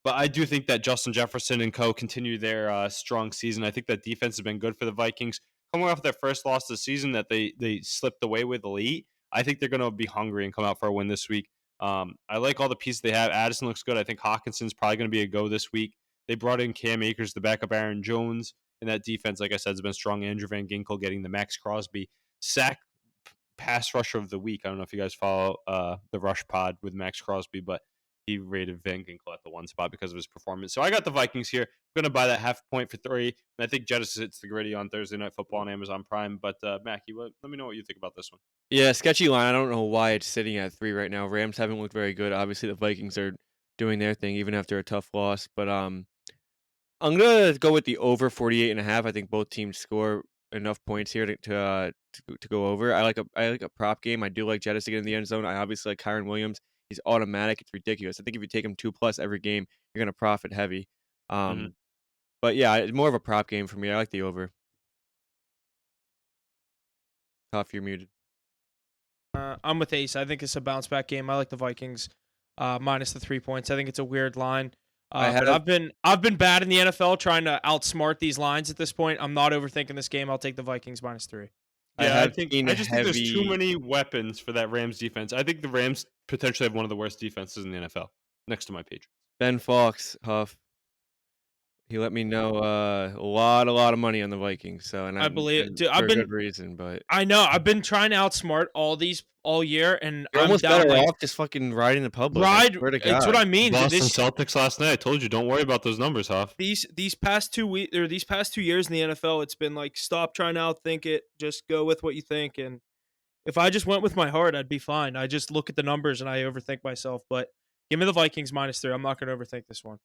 But I do think that Justin Jefferson and co continue their strong season. I think that defense has been good for the Vikings. Coming off their first loss of the season that they slipped away with late, I think they're going to be hungry and come out for a win this week. I like all the pieces they have. Addison looks good. I think Hawkinson's probably going to be a go this week. They brought in Cam Akers to back up Aaron Jones. And that defense, like I said, has been strong. Andrew Van Ginkel getting the Max Crosby sack pass rusher of the week. I don't know if you guys follow the Rush Pod with Max Crosby, but he rated Van Ginkel at the 1 spot because of his performance. So I got the Vikings here. I'm going to buy that half point for 3. And I think Genesis hits the gritty on Thursday Night Football on Amazon Prime. But Mackie, let me know what you think about this one. Yeah, sketchy line. I don't know why it's sitting at 3 right now. Rams haven't looked very good. Obviously, the Vikings are doing their thing even after a tough loss. But I'm gonna go with the over 48.5. I think both teams score enough points here to go over. I like a prop game. I do like Jettis to get in the end zone. I obviously like Kyron Williams. He's automatic. It's ridiculous. I think if you take him 2+ every game, you're gonna profit heavy. But yeah, it's more of a prop game for me. I like the over. Tough, you're muted. I'm with Ace. I think it's a bounce back game. I like the Vikings minus the 3 points. I think it's a weird line. But I've been bad in the NFL trying to outsmart these lines at this point. I'm not overthinking this game. I'll take the Vikings minus 3. Yeah, I think there's too many weapons for that Rams defense. I think the Rams potentially have one of the worst defenses in the NFL, next to my Patriots. Ben Fox, Huff. He let me know a lot of money on the Vikings. So, and I believe, dude, for a good reason, but I know I've been trying to outsmart all these all year, and you're I'm almost down, better off just fucking riding the public. It's what I mean. Boston Celtics last night. I told you, don't worry about those numbers, Huff. These past 2 weeks or these past 2 years in the NFL, it's been like stop trying to outthink it. Just go with what you think. And if I just went with my heart, I'd be fine. I just look at the numbers and I overthink myself. But give me the Vikings minus 3. I'm not going to overthink this one.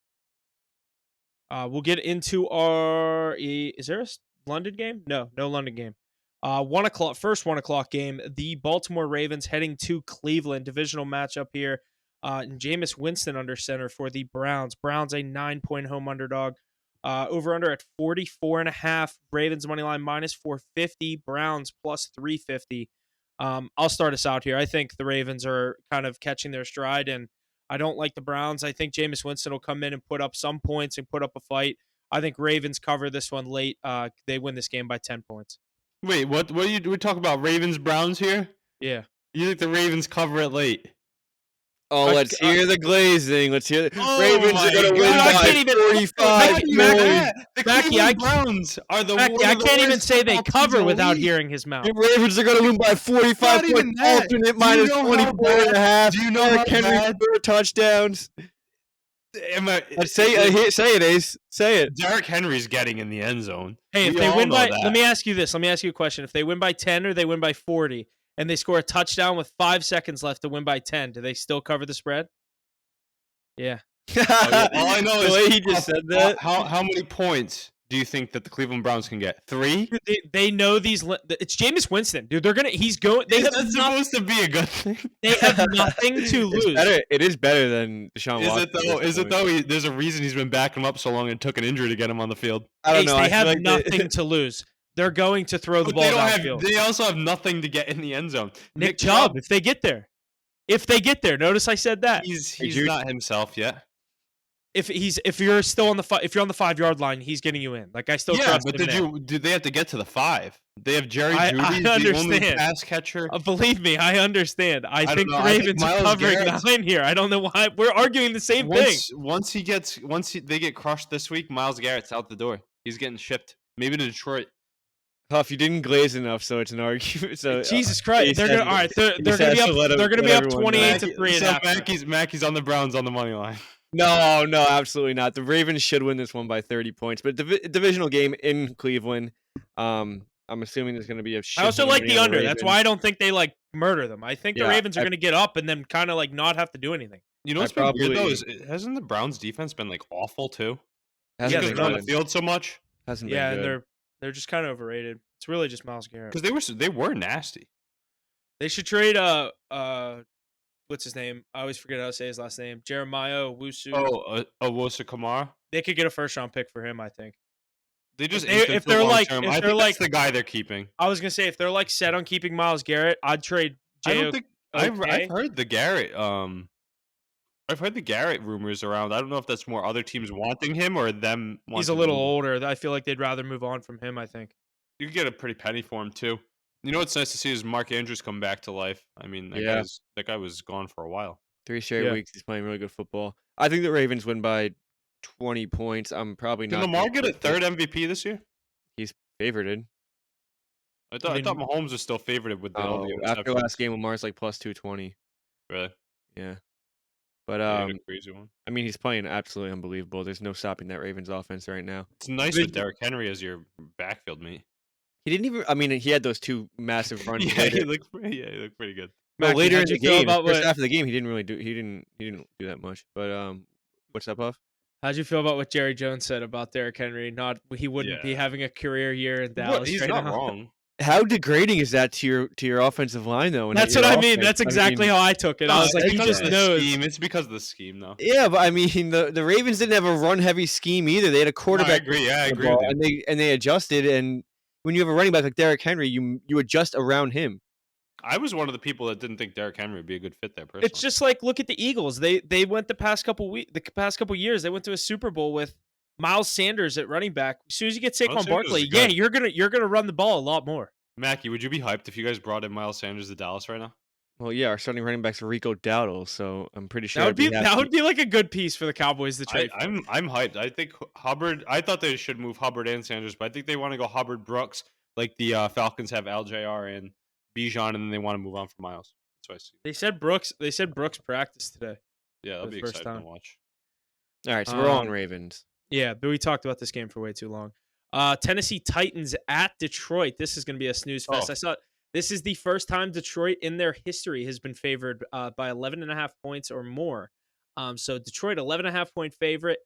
We'll get into our. Is there a London game? No London game. 1 o'clock, first 1 o'clock game. The Baltimore Ravens heading to Cleveland, divisional matchup here. And Jameis Winston under center for the Browns. Browns a 9-point home underdog. Over under at 44.5. Ravens money line minus 450. Browns plus 350. I'll start us out here. I think the Ravens are kind of catching their stride, and I don't like the Browns. I think Jameis Winston will come in and put up some points and put up a fight. I think Ravens cover this one late. They win this game by 10 points. Wait, what are you we talk about Ravens Browns here? Yeah. You think the Ravens cover it late? Oh, let's hear the glazing. Let's hear the Ravens are going to win by 45 points. The Cleveland Browns are the Mackie, I can't even say they cover without hearing his mouth. The Ravens are going to win by 45 points. Alternate minus 24.5. Do you know how bad? Touchdowns. Say it, Ace. Say it. Derrick Henry's getting in the end zone. Hey, if they win by, let me ask you this. Let me ask you a question. If they win by 10 or they win by 40, and they score a touchdown with 5 seconds left to win by 10, do they still cover the spread? Yeah. All I know is the way he just said that. How many points do you think that the Cleveland Browns can get? 3? They know these. It's Jameis Winston, dude. They're gonna. He's going. That's supposed to be a good thing. They have nothing to lose. It is better than Deshaun Watson. Is it though? There's a reason he's been backing him up so long and took an injury to get him on the field. I don't know. They have nothing to lose. They're going to throw the ball downfield. They also have nothing to get in the end zone. Nick Chubb, if they get there. Notice I said that. He's not himself yet. If you're still on the 5-yard line, he's getting you in. Like I still trust him. Did they have to get to the 5? They have Jerry Jeudy, the only pass catcher. Believe me, I understand. I think the Ravens are covering 9 here. I don't know why we're arguing the same thing. Once they get crushed this week, Myles Garrett's out the door. He's getting shipped. Maybe to Detroit. Huff, you didn't glaze enough, so it's an argument. So Jesus Christ, they're gonna be up 28-3 at half. Mackey's on the Browns on the money line. No, absolutely not. The Ravens should win this one by 30 points, but divisional game in Cleveland. I'm assuming there's going to be a shit. I also like the under. That's why I don't think they like murder them. I think the Ravens are going to get up and then kind of like not have to do anything. You know what's been weird though is hasn't the Browns defense been like awful too? Hasn't been on the field so much. Hasn't been good. And they're just kind of overrated. It's really just Myles Garrett. Because they were nasty. They should trade what's his name? I always forget how to say his last name. Jeremiah Owusu. Owusu Kamara. They could get a 1st-round pick for him, I think. They just if they're like that's the guy they're keeping. I was gonna say if they're like set on keeping Myles Garrett, I'd trade. I've heard the Garrett. I've heard the Garrett rumors around. I don't know if that's more other teams wanting him or them. He's a little older. I feel like they'd rather move on from him. I think you could get a pretty penny for him too. You know what's nice to see is Mark Andrews come back to life. I mean, that guy was gone for a while. 3 straight weeks. He's playing really good football. I think the Ravens win by 20 points. I'm probably not. Did Lamar get a 3rd MVP this year? He's favorited. I thought Mahomes was still favored with all the Oh, after last interceptions. game, Lamar's like plus 220. Really? Yeah, but Yeah, he had a crazy one. I mean, he's playing absolutely unbelievable. There's no stopping that Ravens offense right now. It's nice But with Derrick Henry as your backfield mate. he didn't even. I mean, he had those 2 massive runs Yeah, later. he looked pretty good. No, Mackie, later how'd in you the feel game, the about first what half of the game, he didn't really do. He didn't do that much. But what's up, Puff? how'd you feel about what Jerry Jones said about Derrick Henry? Not he wouldn't be Yeah. having a career year in What? Dallas He's right not now. wrong. How degrading is that to your offensive line though? And That's your what I mean. offense? That's exactly how I took it. I No, was like, it's he because just of the knows. scheme. It's because of the scheme, though. Yeah, but I mean, the Ravens didn't have a run heavy scheme either. They had a No, I quarterback. agree. Yeah, I the agree ball, with you. and they adjusted. And when you have a running back like Derrick Henry, you adjust around him. I was one of the people that didn't think Derrick Henry would be a good fit there It's personally. just like look at the Eagles. They went the past couple years. They went to a Super Bowl with Miles Sanders at running back. As soon as you get Miles Saquon Sanders Barkley, is yeah, good. you're gonna run the ball a lot more. Mackie, would you be hyped if you guys brought in Miles Sanders to Dallas right now? Well, yeah, our starting running back's Rico Dowdle, so I'm pretty sure That would I'd be be happy. like a good piece for the Cowboys to trade for. I'm hyped. I think Hubbard. I thought they should move Hubbard and Sanders, but I think they want to go Hubbard Brooks, like the Falcons have LJR and Bijan, and then they want to move on for Miles. That's what I see. They said Brooks practiced today. Yeah, that'll For the be first exciting time. to watch. All right, so we're all on Um, Ravens. Yeah, but we talked about this game for way too long. Tennessee Titans at Detroit. This is going to be a snooze fest. Oh. I saw this is the first time Detroit in their history has been favored by 11.5 points or more. So Detroit 11.5 point favorite.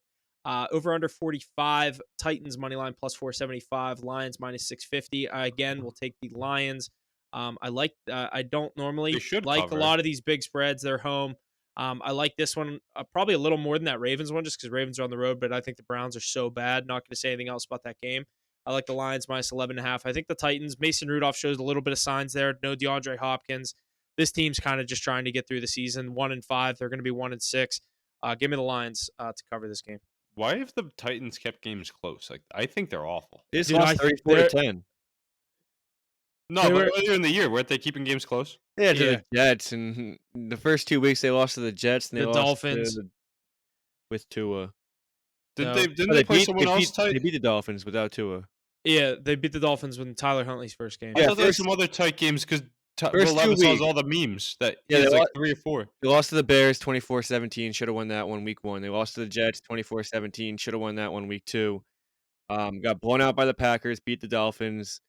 Over under 45. Titans money line plus 475. Lions minus 650. Again, we'll take the Lions. I don't normally They should like cover. a lot of these big spreads. They're home. I like this one probably a little more than that Ravens one, just because Ravens are on the road, but I think the Browns are so bad. Not going to say anything else about that game. I like the Lions minus 11.5. I think the Titans, Mason Rudolph shows a little bit of signs there. No DeAndre Hopkins. This team's kind of just trying to get through the season. 1-5. They're going to be 1-6. Give me the Lions to cover this game. Why have the Titans kept games close? Like I think they're awful. They just Dude, lost 34-10. No, They but were- earlier in the year, weren't they keeping games close? Yeah, to Yeah. the Jets, and the first 2 weeks they lost to the Jets, and they The lost Dolphins. with Tua. No. Didn't they play someone else tight? They beat the Dolphins without Tua. Yeah, they beat the Dolphins with Tyler Huntley's first game. I Yeah, thought there were first- some other tight games because first Will 2 Levis has weeks. all the memes that Yeah, he's they like lost- 3 or 4. They lost to the Bears 24-17, should have won that one week 1. They lost to the Jets 24-17, should have won that one week 2. Got blown out by the Packers, beat the Dolphins.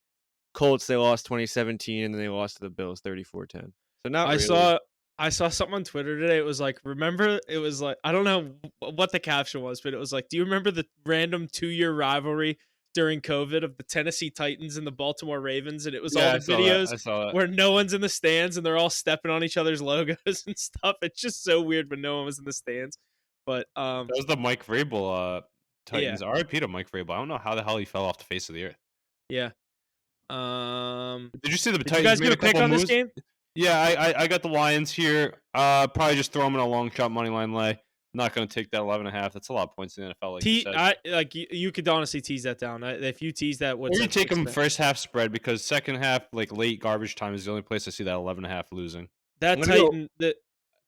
Colts, they lost 2017, and then they lost to the Bills 34-10. So not really. I saw something on Twitter today. It was like, I don't know what the caption was, but it was like, do you remember the random 2-year rivalry during COVID of the Tennessee Titans and the Baltimore Ravens? And it was all the videos I saw that. where no one's in the stands and they're all stepping on each other's logos and stuff. It's just so weird when no one was in the stands. But That was the Mike Vrabel Titans. R.I.P. to Mike Vrabel. I don't know how the hell he fell off the face of the earth. yeah. Did you see the Did Titans you guys made get a pick couple on this moves? game? Yeah, I got the Lions here. Probably just throw them in a long shot money line lay. Not going to take that 11.5. That's a lot of points in the NFL. Like you said. You could honestly tease that down. If you tease that, Or you take them first half spread because second half, like late garbage time, is the only place I see that 11.5 losing. That I'm gonna go- Titan that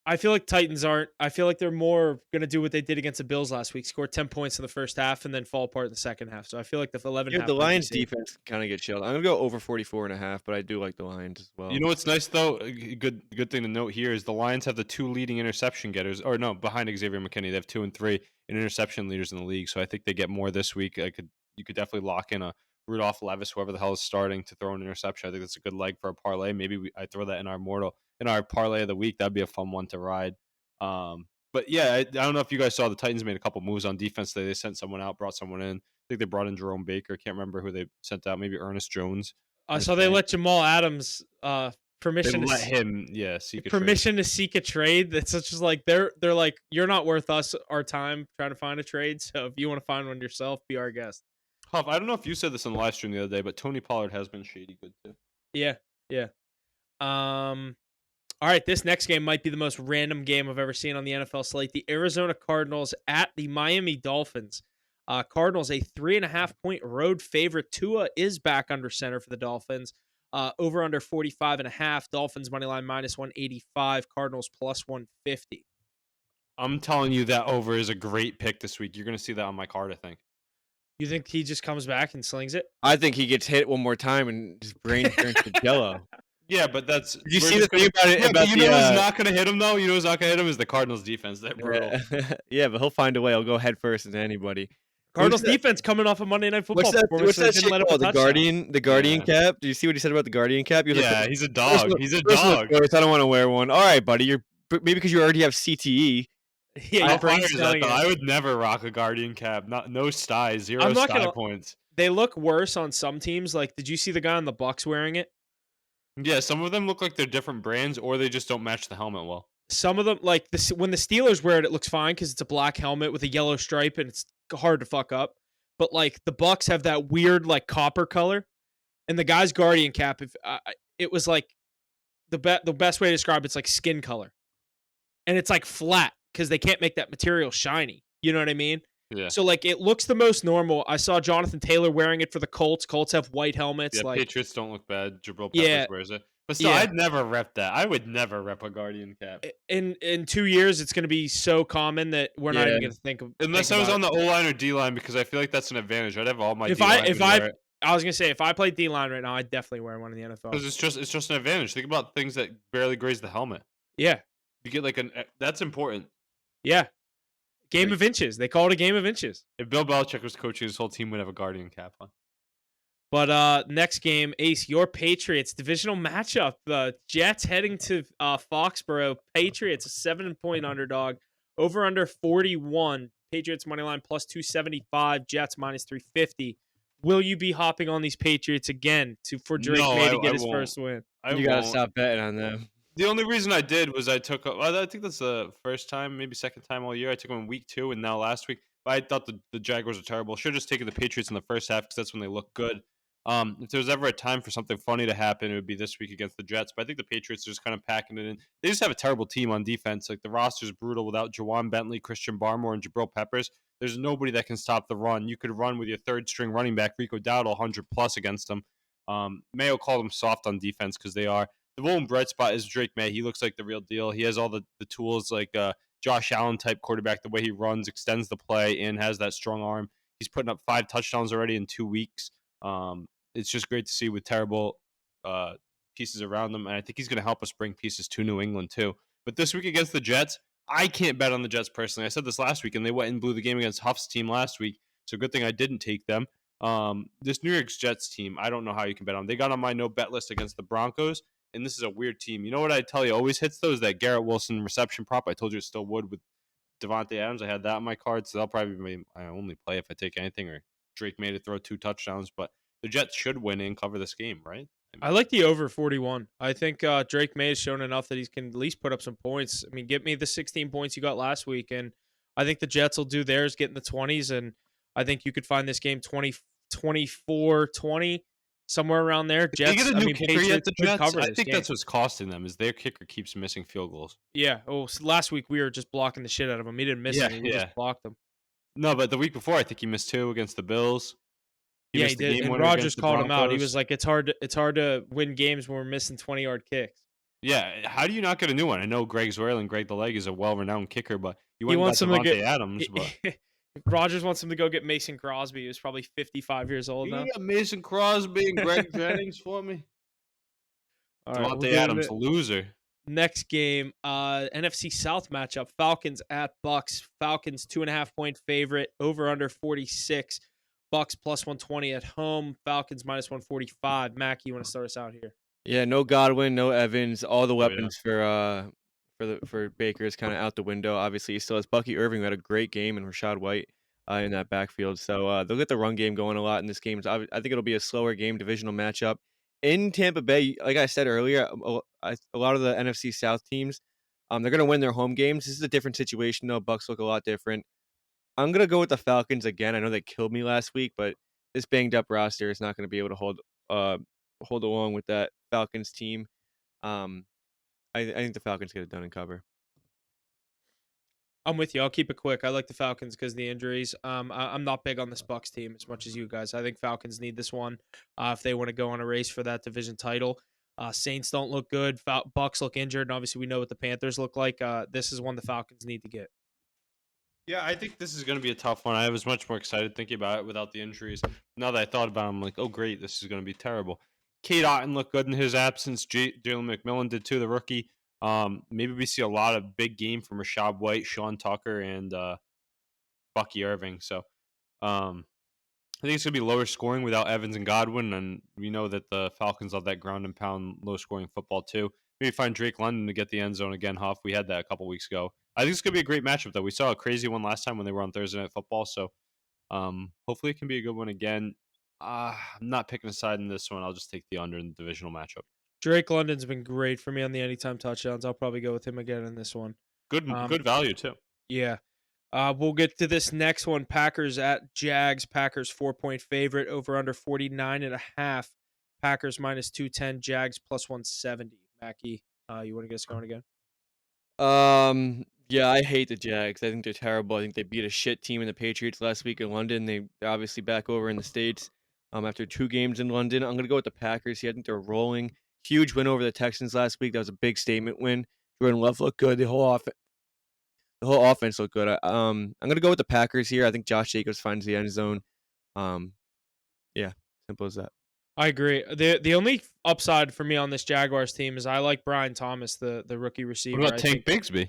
I feel like Titans aren't. I feel like they're more going to do what they did against the Bills last week, score 10 points in the first half and then fall apart in the second half. So I feel like the 11 Yeah, the Lions defense kind of gets shelled. I'm gonna go over 44.5, but I do like the Lions as well. You know what's nice though? A good thing to note here is the Lions have the 2 leading interception getters, or no, behind Xavier McKinney, they have 2 and 3 interception leaders in the league. So I think they get more this week. You could definitely lock in a Rudolph Levis, whoever the hell is starting to throw an interception. I think that's a good leg for a parlay. Maybe I throw that in our parlay of the week. That'd be a fun one to ride. But yeah, I don't know if you guys saw the Titans made a couple moves on defense today. They sent someone out, brought someone in. I think they brought in Jerome Baker. Can't remember who they sent out. Maybe Ernest Jones. I saw they let Jamal Adams They permission let him, seek a trade. permission to seek a trade. That's just like they're like, you're not worth us our time trying to find a trade. So if you want to find one yourself, be our guest. Huff, I don't know if you said this on the live stream the other day, but Tony Pollard has been shady good too. Yeah. All right, this next game might be the most random game I've ever seen on the NFL slate. The Arizona Cardinals at the Miami Dolphins. Cardinals, a 3.5 point road favorite. Tua is back under center for the Dolphins. Over under 45.5. Dolphins money line minus 185. Cardinals plus 150. I'm telling you that over is a great pick this week. You're going to see that on my card, I think. You think he just comes back and slings it? I think he gets hit one more time and his brain turns to jello. Yeah, but that's Did you we're see the just thing gonna about it yeah, but about you know who's not gonna hit him though? You know who's not gonna hit him is the Cardinals defense. They're brutal. yeah, but he'll find a way. He'll go head first into anybody. What's Cardinals that? defense coming off a Monday Night What's Football that? performance, What's so they that didn't shit let up a called? The touchdown. Guardian. The Guardian Yeah. cap. Do you see what he said about the Guardian cap? He was Yeah, like, he's a first dog. one- He's a first one, dog. of course, I don't want to wear one. All right, buddy. You're maybe because you already have CTE. Yeah, How your fire brain's is that telling though? you. I would never rock a Guardian cap. No sty, zero I'm not sty gonna. points. They look worse on some teams. Like, did you see the guy on the Bucks wearing it? Yeah, some of them look like they're different brands, or they just don't match the helmet well. Some of them, like when the Steelers wear it, it looks fine because it's a black helmet with a yellow stripe and it's hard to fuck up. But like the Bucks have that weird like copper color, and the guy's Guardian cap, if it was like the best way to describe it's like skin color, and it's like flat because they can't make that material shiny. You know what I mean? Yeah. So like it looks the most normal. I saw Jonathan Taylor wearing it for the Colts. Colts have white helmets. Yeah, Like Patriots don't look bad. Jabril Peppers yeah, wears it. But still, yeah. I'd never rep that. I would never rep a Guardian cap. In 2 years, it's going to be so common that we're not Yeah. even going to think of. Unless think I was about on it. the O-line or D-line, because I feel like that's an advantage. I'd have all my If D-line wear it. I was gonna say if I played D line right now, I'd definitely wear one in the NFL. Because it's just an advantage. Think about things that barely graze the helmet. Yeah, You get like that's important. yeah. Game Like, of inches. They call it a game of inches. if Bill Belichick was coaching, his whole team would have a Guardian cap on. But next game, Ace, your Patriots divisional matchup. The Jets heading to Foxborough. Patriots a 7-point underdog. Over under 41. Patriots money line plus 275. Jets minus 350. Will you be hopping on these Patriots again for Drake No, May to I get his won't. first win? You gotta stop betting on them. The only reason I did was I think that's the first time, maybe second time all year. I took them in week 2 and now last week. But I thought the Jaguars were terrible. Should have just taken the Patriots in the first half because that's when they look good. If there was ever a time for something funny to happen, it would be this week against the Jets. But I think the Patriots are just kind of packing it in. They just have a terrible team on defense. Like the roster's brutal without Jawan Bentley, Christian Barmore, and Jabril Peppers. There's nobody that can stop the run. You could run with your third string running back, Rico Dowdle, 100 plus against them. Mayo called them soft on defense because they are. The one bright spot is Drake May. He looks like the real deal. He has all the tools like Josh Allen type quarterback, the way he runs, extends the play, and has that strong arm. He's putting up 5 touchdowns already in 2 weeks. It's just great to see with terrible pieces around them. And I think he's going to help us bring pieces to New England too. But this week against the Jets, I can't bet on the Jets personally. I said this last week, and they went and blew the game against Huff's team last week. So good thing I didn't take them. This New York Jets team, I don't know how you can bet on. They got on my no bet list against the Broncos. And this is a weird team. You know what I tell you always hits those? That Garrett Wilson reception prop. I told you it still would with Devontae Adams. I had that on my card, so that'll probably be my only play if I take anything. Or Drake May to throw 2 touchdowns. But the Jets should win and cover this game, right? I like the over 41. I think Drake May has shown enough that he can at least put up some points. I mean, get me the 16 points you got last week, and I think the Jets will do theirs, get in the 20s, and I think you could find this game 24-20, somewhere around there. Did they Jets, get a new kicker Patriots yet? The could Jets. cover I this think game. that's what's costing them. Is their kicker keeps missing field goals. Yeah. Oh, so last week we were just blocking the shit out of him. He didn't miss any. We just blocked him. No, but the week before, I think he missed 2 against the Bills. Yeah, he missed the did. game And winner Rogers against the called him out. He Broncos. was like, "It's hard to win games when we're missing 20-yard kicks." Yeah, how do you not get a new one? I know Greg Zwirling, Greg the Leg, is a well-renowned kicker, but you He went wants and him got to Devontae get Adams. But Rogers wants him to go get Mason Crosby, who's probably 55 years old you now. got Mason Crosby and Greg Jennings for me. All right, we'll Devontae go Adams, to loser. next game, NFC South matchup: Falcons at Bucks. Falcons 2.5-point favorite. Over under 46. Bucks plus 120 at home. Falcons minus 145. Mac, you want to start us out here? Yeah, no Godwin, no Evans. All the Oh, yeah. weapons for Baker is kind of out the window. Obviously, he still has Bucky Irving, who had a great game, and Rashad White in that backfield. So they'll get the run game going a lot in this game. I think it'll be a slower game, divisional matchup in Tampa Bay. Like I said earlier, a lot of the NFC South teams, they're going to win their home games. This is a different situation, though. Bucks look a lot different. I'm going to go with the Falcons again. I know they killed me last week, but this banged up roster is not going to be able to hold along with that Falcons team. I think the Falcons get it done and cover. I'm with you. I'll keep it quick. I like the Falcons because of the injuries. I'm not big on this Bucks team as much as you guys. I think Falcons need this one if they want to go on a race for that division title. Saints don't look good. Bucks look injured, and obviously we know what the Panthers look like. This is one the Falcons need to get. Yeah, I think this is going to be a tough one. I was much more excited thinking about it without the injuries. Now that I thought about it, I'm like, oh, great, this is going to be terrible. Kate Otten looked good in his absence. Jalen McMillan did too, the rookie. Maybe we see a lot of big game from Rashad White, Sean Tucker, and Bucky Irving. So I think it's going to be lower scoring without Evans and Godwin. And we know that the Falcons love that ground and pound, low scoring football too. Maybe find Drake London to get the end zone again, Huff. We had that a couple weeks ago. I think it's going to be a great matchup, though. We saw a crazy one last time when they were on Thursday Night Football. So hopefully it can be a good one again. I'm not picking a side in this one. I'll just take the under in the divisional matchup. Drake London's been great for me on the anytime touchdowns. I'll probably go with him again in this one. Um, Good value, too. yeah. We'll get to this next one. Packers at Jags. Packers 4-point favorite. Over under 49.5. Packers minus 210. Jags plus 170. Mackie, you want to get us going again? Yeah, I hate the Jags. I think they're terrible. I think they beat a shit team in the Patriots last week in London. They're obviously back over in the States. After 2 games in London, I'm gonna go with the Packers here. I think they're rolling. Huge win over the Texans last week. That was a big statement win. Jordan Love looked good. The whole offense looked good. I'm gonna go with the Packers here. I think Josh Jacobs finds the end zone. Um, yeah, simple as that. I agree. The only upside for me on this Jaguars team is I like Brian Thomas, the rookie What receiver. about I Tank think Bigsby?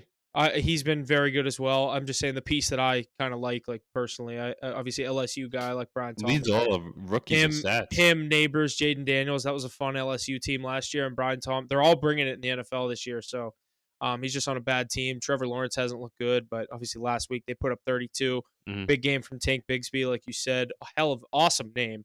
he's been very good as well. I'm just saying the piece that I kind of like personally. I obviously LSU guy, I like Brian Leads Thomas. all of rookies in stats. Neighbors, Jaden Daniels. That was a fun LSU team last year, and Brian Tom. They're all bringing it in the NFL this year. So, he's just on a bad team. Trevor Lawrence hasn't looked good, but obviously last week they put up 32. Mhm. Big game from Tank Bigsby, like you said. A hell of awesome name.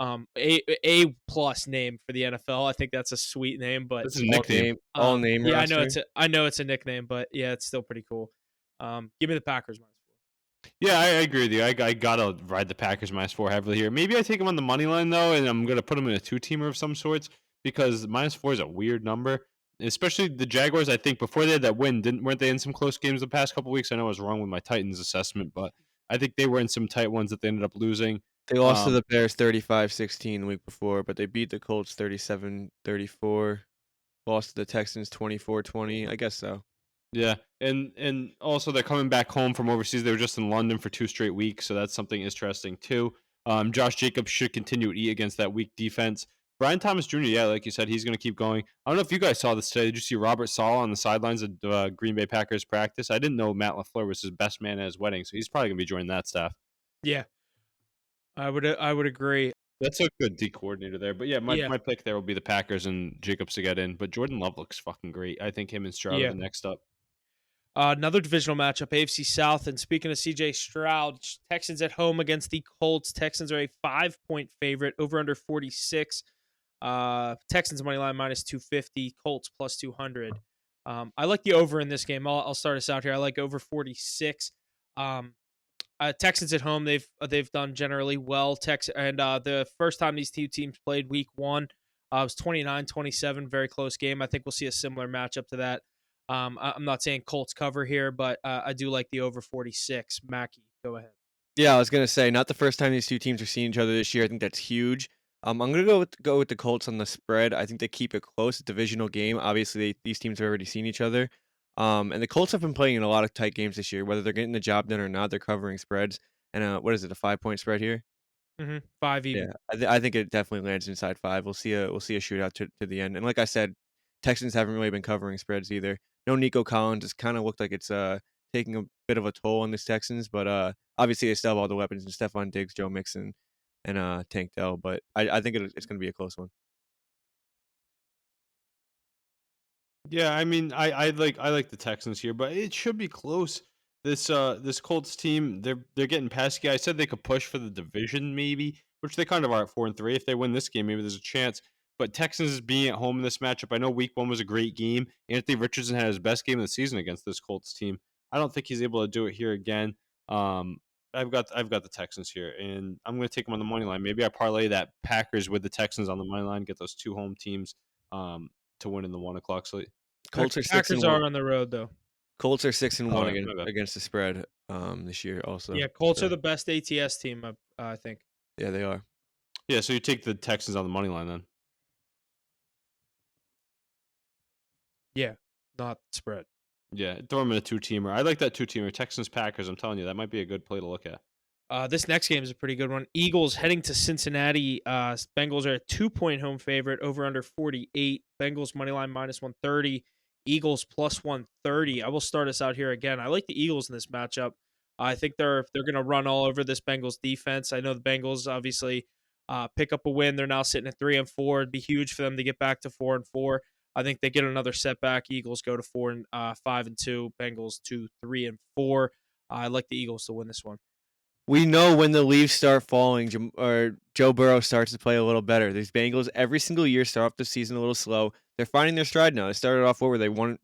A plus name for the NFL. I think that's a sweet name, but That's his nickname. All name yeah, roster. I know it's a nickname, but yeah, it's still pretty cool. Give me the Packers minus 4. Yeah, I agree with you. I gotta ride the Packers -4 heavily here. Maybe I take them on the money line though, and I'm gonna put them in a two-teamer of some sorts because -4 is a weird number. Especially the Jaguars. I think before they had that win, weren't they in some close games the past couple weeks? I know I was wrong with my Titans assessment, but I think they were in some tight ones that they ended up losing. They lost to Um, the Bears 35-16 the week before, but they beat the Colts 37-34. Lost to the Texans 24-20. I guess so. Yeah, and also they're coming back home from overseas. They were just in London for 2 straight weeks, so that's something interesting too. Josh Jacobs should continue to eat against that weak defense. Brian Thomas Jr., yeah, like you said, he's going to keep going. I don't know if you guys saw this today. Did you see Robert Sala on the sidelines of Green Bay Packers practice? I didn't know Matt LaFleur was his best man at his wedding, so he's probably going to be joining that staff. Yeah, I would agree. That's a good D coordinator there. But yeah, Yeah, my pick there will be the Packers and Jacobs to get in. But Jordan Love looks fucking great. I think him and Stroud are yeah. the next up. Another divisional matchup, AFC South. And speaking of CJ Stroud, Texans at home against the Colts. Texans are a 5-point favorite, over under 46. Texans money line minus 250, Colts plus 200. I like the over in this game. I'll start us out here. I like over 46. Um, Texans at home, they've done generally well. The first time these two teams played week one, it was 29-27, very close game. I think we'll see a similar matchup to that. I'm not saying Colts cover here, but I do like the over 46. Mackie, go ahead. Yeah, I was gonna say not the first time these two teams are seeing each other this year. I think that's huge. I'm gonna go with the Colts on the spread. I think they keep it close. A divisional game. Obviously, these teams have already seen each other. And the Colts have been playing in a lot of tight games this year. Whether they're getting the job done or not, they're covering spreads. And what is it? A 5-point spread here? Five even. Yeah, I think it definitely lands inside 5. We'll see a shootout to the end. And like I said, Texans haven't really been covering spreads either. No Nico Collins. It's kind of looked like it's taking a bit of a toll on this Texans, but obviously they still have all the weapons and Stephon Diggs, Joe Mixon, and Tank Dell. But I think it's going to be a close one. Yeah, I mean, I like the Texans here, but it should be close. This Colts team, they're getting pesky. I said they could push for the division, maybe, which they kind of are at 4-3. If they win this game, maybe there's a chance. But Texans being at home in this matchup, I know Week 1 was a great game. Anthony Richardson had his best game of the season against this Colts team. I don't think he's able to do it here again. Um, I've got the Texans here, and I'm going to take them on the money line. Maybe I parlay that Packers with the Texans on the money line, get those two home teams to win in the 1 o'clock slate. Colts are six Packers and one. are on the road though. Colts are 6-1 Yeah, my bad. against the spread this year also. Yeah, Colts are So the best ATS team. I think. yeah, they are. Yeah, so you take the Texans on the money line then. Yeah, not spread. Yeah, throw him in a two-teamer. I like that two-teamer. Texans-Packers, I'm telling you, that might be a good play to look at. This next game is a pretty good one. Eagles heading to Cincinnati. Bengals are a 2-point home favorite, over under 48. Bengals money line minus 130. Eagles plus 130. I will start us out here again. I like the Eagles in this matchup. I think they're going to run all over this Bengals defense. I know the Bengals obviously pick up a win. They're now sitting at 3-4. It'd be huge for them to get back to 4-4. I think they get another setback. Eagles go to 5-2. Bengals to 3-4. I like the Eagles to win this one. We know when the leaves start falling, or Joe Burrow starts to play a little better. These Bengals every single year start off the season a little slow. They're finding their stride now. They started off, what were they, 0-3,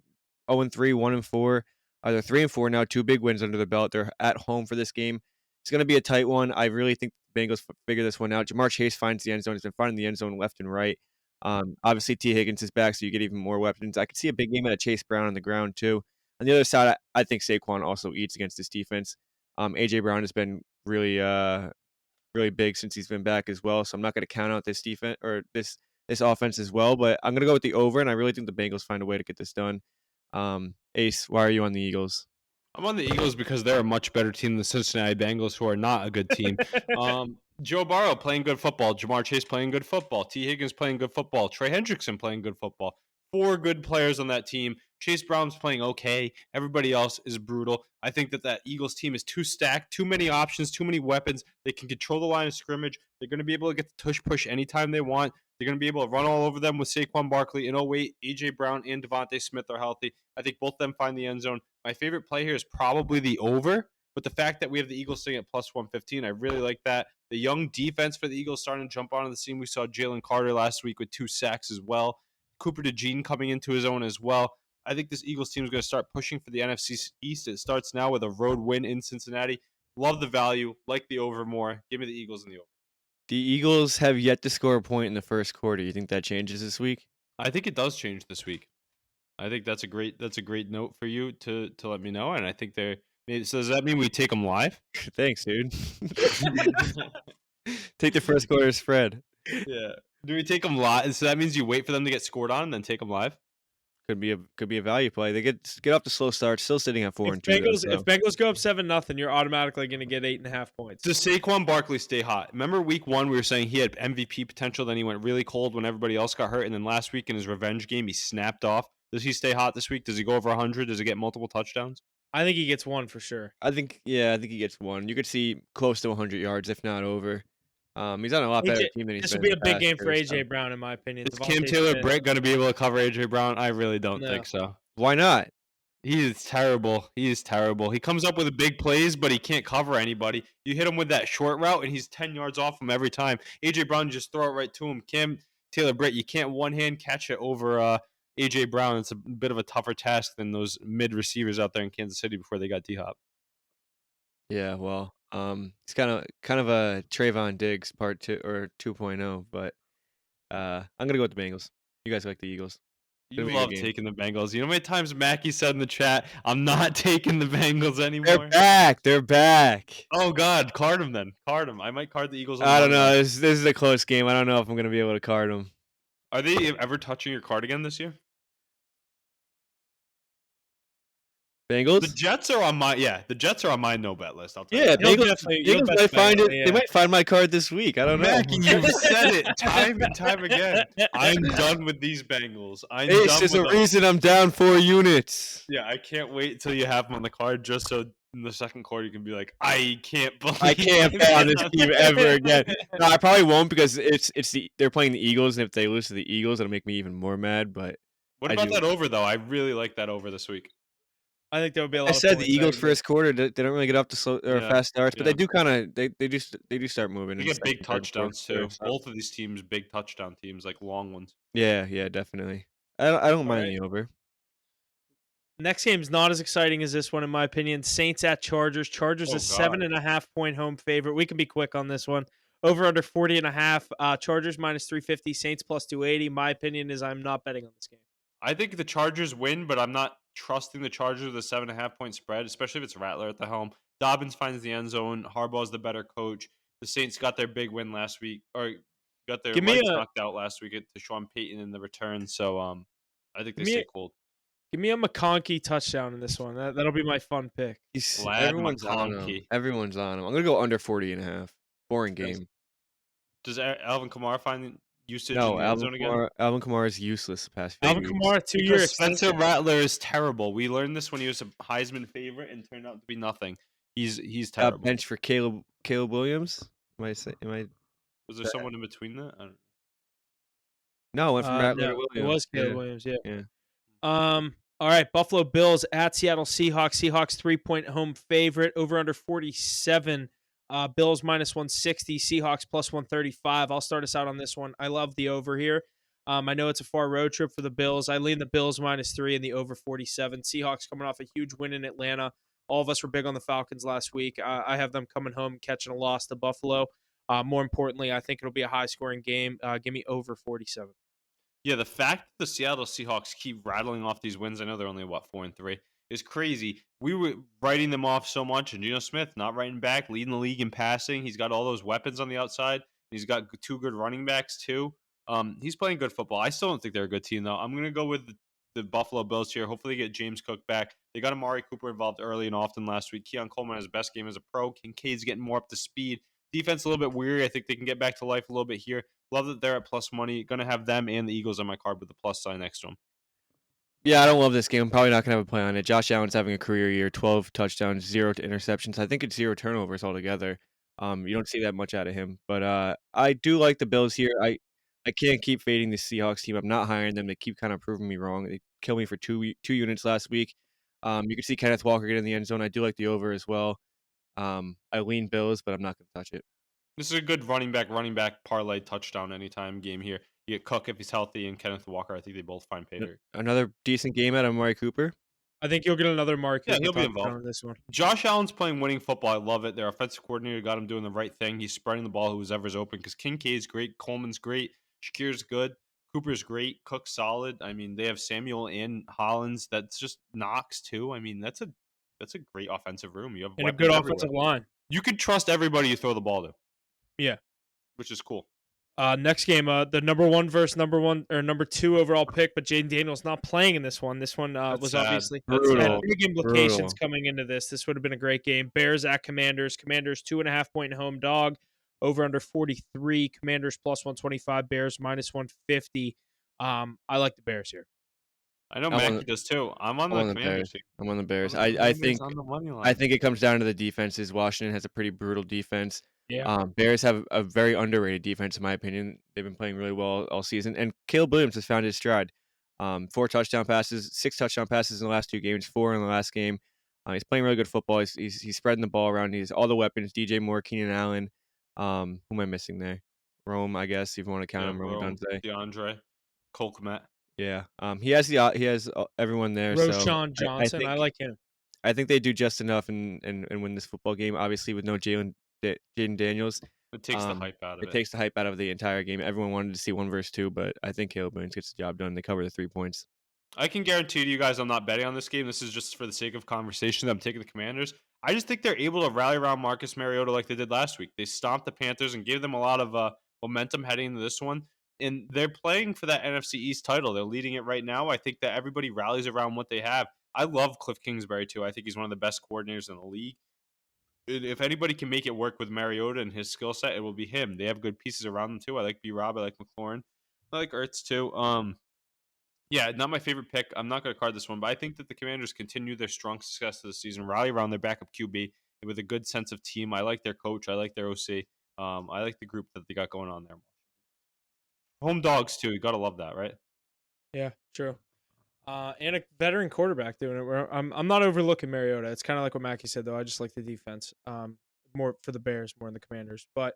1-4. They're 3-4 now, 2 big wins under the belt. They're at home for this game. It's going to be a tight one. I really think the Bengals figure this one out. Jamar Chase finds the end zone. He's been finding the end zone left and right. Obviously, T. Higgins is back, so you get even more weapons. I could see a big game out of Chase Brown on the ground, too. On the other side, I think Saquon also eats against this defense. A.J. Brown has been really big since he's been back as well. So I'm not going to count out this defense or this offense as well. But I'm going to go with the over, and I really think the Bengals find a way to get this done. Ace, why are you on the Eagles? I'm on the Eagles because they're a much better team than the Cincinnati Bengals, who are not a good team. Joe Burrow playing good football. Jamar Chase playing good football. T. Higgins playing good football. Trey Hendrickson playing good football. 4 good players on that team. Chase Brown's playing okay. Everybody else is brutal. I think that Eagles team is too stacked, too many options, too many weapons. They can control the line of scrimmage. They're going to be able to get the tush push anytime they want. They're going to be able to run all over them with Saquon Barkley. And oh, wait, A.J. Brown and Devontae Smith are healthy. I think both of them find the end zone. My favorite play here is probably the over. But the fact that we have the Eagles sitting at plus 115, I really like that. The young defense for the Eagles starting to jump onto the scene. We saw Jalen Carter last week with 2 sacks as well. Cooper DeJean coming into his own as well. I think this Eagles team is going to start pushing for the NFC East. It starts now with a road win in Cincinnati. Love the value. Like the over more. Give me the Eagles in the over. The Eagles have yet to score a point in the first quarter. You think that changes this week? I think it does change this week. I think that's a great note for you to let me know. And I think they're. So does that mean we take them live? Thanks, dude. Take the first quarter spread. Yeah. Do we take them live? So that means you wait for them to get scored on and then take them live? Could be a value play. They get off the slow start, still sitting at 4-2. If Bengals go up 7-0, you're automatically going to get 8.5 points. Does Saquon Barkley stay hot? Remember week 1, we were saying he had MVP potential, then he went really cold when everybody else got hurt, and then last week in his revenge game, he snapped off. Does he stay hot this week? Does he go over 100? Does he get multiple touchdowns? I think he gets 1 for sure. I think he gets 1. You could see close to 100 yards, if not over. He's on a lot better team than he's This been. This would be a big past game for years, A.J. Brown, in my opinion. Is Cam Taylor-Britt going to be able to cover A.J. Brown? I really don't No. think so. Why not? He is terrible. He comes up with big plays, but he can't cover anybody. You hit him with that short route, and he's 10 yards off him every time. A.J. Brown just throw it right to him. Cam Taylor-Britt, you can't one-hand catch it over A.J. Brown. It's a bit of a tougher task than those mid receivers out there in Kansas City before they got D-Hop. Yeah, well, it's kind of a Trayvon Diggs part 2 or 2.0, but I'm gonna go with the Bengals. You guys like the Eagles? You love taking the Bengals. You know how many times Mackie said in the chat, I'm not taking the Bengals anymore? They're back. Oh, God. Card them then. Card them. I might card the Eagles. I don't know. This is a close game. I don't know if I'm going to be able to card them. Are they ever touching your card again this year? Bengals? The Jets are on my no bet list. I'll tell you. Bengals might find it. Yeah. They might find my card this week. I don't know. Mackie, you've said it time and time again. I'm done with these Bengals. There's a reason I'm down 4 units. Yeah, I can't wait until you have them on the card just so in the second quarter you can be like, I can't bet on this team ever again. No, I probably won't because they're playing the Eagles, and if they lose to the Eagles, it'll make me even more mad. But what about that over though? I really like that over this week. I think there will be a lot. I said the Eagles first quarter. They don't really get off to slow or fast starts, but they do kind of they do start moving. They get big touchdowns too. Both of these teams, big touchdown teams, like long ones. Yeah, definitely. I don't mind the over. Next game's not as exciting as this one, in my opinion. Saints at Chargers. Chargers a 7.5 point home favorite. We can be quick on this one. Over under 40.5. Chargers minus 350. Saints plus 280. My opinion is I'm not betting on this game. I think the Chargers win, but I'm not trusting the Chargers with a 7.5 point spread, especially if it's Rattler at the helm. Dobbins finds the end zone. Harbaugh's the better coach. The Saints got their big win last week, or got their lights knocked out last week to Sean Payton in the return. So I think they stay cold. Give me a McConkey touchdown in this one. That'll be my fun pick. Lad Everyone's on him. McConkey. Everyone's on him. I'm gonna go under 40.5. Boring Yes. game. Does Alvin Kamara find usage in No, the end zone again? Alvin Kamara is useless the past few Alvin weeks. Kamara, 2-year Because Spencer extension. Rattler is terrible. We learned this when he was a Heisman favorite and turned out to be nothing. He's terrible. Bench for Caleb Williams. Am I? Was there someone in between that? I don't No, went from Rattler to No, it Williams. was Caleb Williams. Yeah. Yeah. All right. Buffalo Bills at Seattle Seahawks. Seahawks 3-point home favorite. Over under 47. Bills -160. Seahawks +135. I'll start us out on this one. I love the over here. I know it's a far road trip for the Bills. I lean the Bills -3 and the over 47. Seahawks coming off a huge win in Atlanta. All of us were big on the Falcons last week. I have them coming home catching a loss to Buffalo. More importantly, I think it'll be a high-scoring game. Give me over 47. Yeah, the fact that the Seattle Seahawks keep rattling off these wins, I know they're only, 4-3, is crazy. We were writing them off so much, and Geno Smith not writing back, leading the league in passing. He's got all those weapons on the outside. He's got two good running backs, too. He's playing good football. I still don't think they're a good team, though. I'm going to go with the Buffalo Bills here. Hopefully they get James Cook back. They got Amari Cooper involved early and often last week. Keon Coleman has his best game as a pro. Kincaid's getting more up to speed. Defense a little bit weary. I think they can get back to life a little bit here. Love that they're at plus money. Going to have them and the Eagles on my card with the plus sign next to them. Yeah, I don't love this game. I'm probably not gonna have a play on it. Josh Allen's having a career year. 12 touchdowns, 0 interceptions. I think it's 0 turnovers altogether. You don't see that much out of him. But I do like the Bills here. I can't keep fading the Seahawks team. I'm not hiring them. They keep kind of proving me wrong. They killed me for two units last week. You can see Kenneth Walker get in the end zone. I do like the over as well. I lean Bills, but I'm not gonna touch it. This is a good running back parlay touchdown anytime game here. You get Cook if he's healthy and Kenneth Walker. I think they both find pay dirt. Another decent game out of Amari Cooper. I think you'll get another Mark. Yeah, he'll be touchdown involved. on this one. Josh Allen's playing winning football. I love it. Their offensive coordinator got him doing the right thing. He's spreading the ball whoever's open because Kincaid's great, Coleman's great, Shakir's good, Cooper's great, Cook's solid. I mean, they have Samuel and Hollins. That's just Knox too. I mean, that's a great offensive room. You have And a good weapons offensive everywhere. line. You can trust everybody you throw the ball to. Yeah. Which is cool. Next game, the number 1 versus number 2 overall pick, but Jaden Daniels not playing in this one. This one was sad. obviously Brutal. had big implications Brutal. coming into this. This would have been a great game. Bears at Commanders. Commanders 2.5-point home dog. Over under 43. Commanders +125. Bears -150. I like the Bears here. I know I'm on Mackie the- does too. I'm on I'm the on the Commanders Bears. team. I'm on the Bears. I'm on the I Commanders think on the money line. I think it comes down to the defenses. Washington has a pretty brutal defense. Yeah. Bears have a very underrated defense, in my opinion. They've been playing really well all season. And Caleb Williams has found his stride. 4 touchdown passes, 6 touchdown passes in the last 2 games, 4 in the last game. He's playing really good football. He's spreading the ball around. He's all the weapons. DJ Moore, Keenan Allen. Who am I missing there? Rome, I guess, if you want to count him. Rome Dunze. DeAndre, Cole Kmet. Yeah. He has everyone there. Roshan So Johnson. I like him. I think they do just enough and win this football game. Obviously, with no Jaden Daniels, It takes the hype out of it. it takes the hype out of the entire game. Everyone wanted to see 1 versus 2, but I think Caleb Williams gets the job done. They cover the 3 points. I can guarantee to you guys I'm not betting on this game. This is just for the sake of conversation that I'm taking the Commanders. I just think they're able to rally around Marcus Mariota like they did last week. They stomped the Panthers and gave them a lot of momentum heading into this one. And they're playing for that NFC East title. They're leading it right now. I think that everybody rallies around what they have. I love Cliff Kingsbury, too. I think he's one of the best coordinators in the league. If anybody can make it work with Mariota and his skill set, it will be him. They have good pieces around them, too. I like B-Rob. I like McLaurin. I like Ertz, too. Yeah, not my favorite pick. I'm not going to card this one, but I think that the Commanders continue their strong success of the season, rally around their backup QB with a good sense of team. I like their coach. I like their OC. I like the group that they got going on there. Home dogs, too. You got to love that, right? Yeah, true. And a veteran quarterback doing it. I'm not overlooking Mariota. It's kind of like what Mackie said, though. I just like the defense. More for the Bears, more than the Commanders. But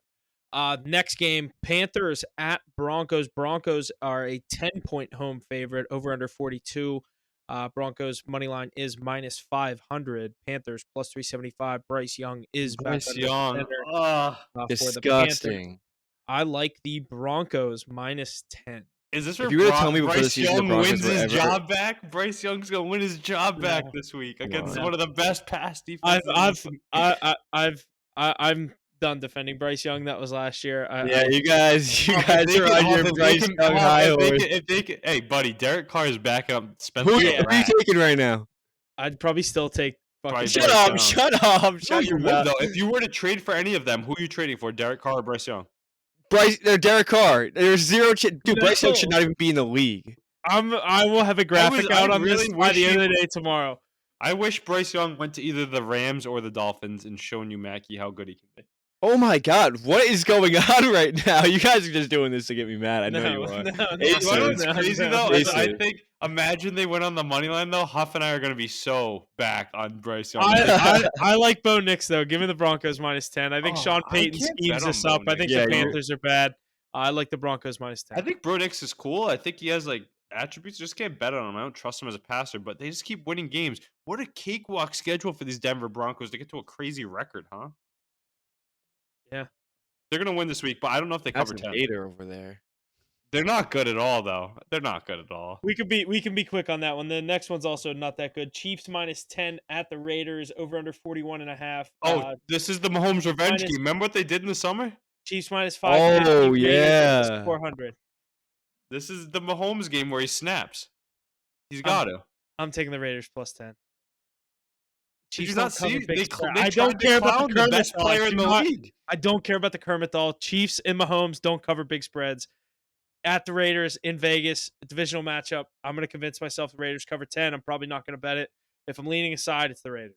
next game, Panthers at Broncos. Broncos are a 10-point home favorite, over under 42. Broncos money line is -500. Panthers +375. Bryce Young is back. Bryce Young. For the Panthers. Disgusting. I like the Broncos -10. Is this where If you were to tell me before the Bryce season the Young Broncos wins were his ever- job back? Bryce Young's going to win his job back No. this week against No. one of the best pass defenses. I'm done defending Bryce Young. That was last year. Yeah, you guys If they are can- on your if they Bryce can- Young high if they horse. can- if they can- Hey, buddy, Derek Carr is backing up Who Spencer are you Rattler. taking right now? I'd probably still take fucking Probably Shut Bryce up! Young. Shut up! No, Shut you your would mouth. though. If you were to trade for any of them, who are you trading for? Derek Carr or Bryce Young? Derek Carr. There's zero dude. Bryce Young should No. not even be in the league. I will have a graphic I out on really this by wish the end he- of the day tomorrow. I wish Bryce Young went to either the Rams or the Dolphins and shown you Mackey how good he can be. Oh my God, what is going on right now? You guys are just doing this to get me mad. I know No, you are. no, Aces. no, You know what's no, crazy no. though? Is I Aces. think imagine they went on the money line though. Huff and I are gonna be so back on Bryce Young. I like Bo Nix though. Give me the Broncos -10. I think Oh, Sean I Payton can't schemes bet us on up. Bo I think Nix. Yeah, the you're- Panthers are bad. I like the Broncos -10. I think Bro Nix is cool. I think he has like attributes. Just can't bet on him. I don't trust him as a passer, but they just keep winning games. What a cakewalk schedule for these Denver Broncos to get to a crazy record, huh? Yeah. They're gonna win this week, but I don't know if they That's cover a 10. hater over there. They're not good at all, though. They're not good at all. We can be quick on that one. The next one's also not that good. Chiefs -10 at the Raiders. Over under 41.5. Oh, this is the Mahomes revenge minus- game. Remember what they did in the summer? Chiefs -5. Oh, Raiders yeah. -400. This is the Mahomes game where he snaps. He's got to. I'm taking the Raiders +10. Did you don't not cover see? big They spread. tried I don't to care about clown the the Kermit best doll. player in the league. I don't care about the Kermit doll. Chiefs and Mahomes don't cover big spreads. At the Raiders in Vegas, divisional matchup. I'm going to convince myself the Raiders cover 10. I'm probably not going to bet it. If I'm leaning aside, it's the Raiders.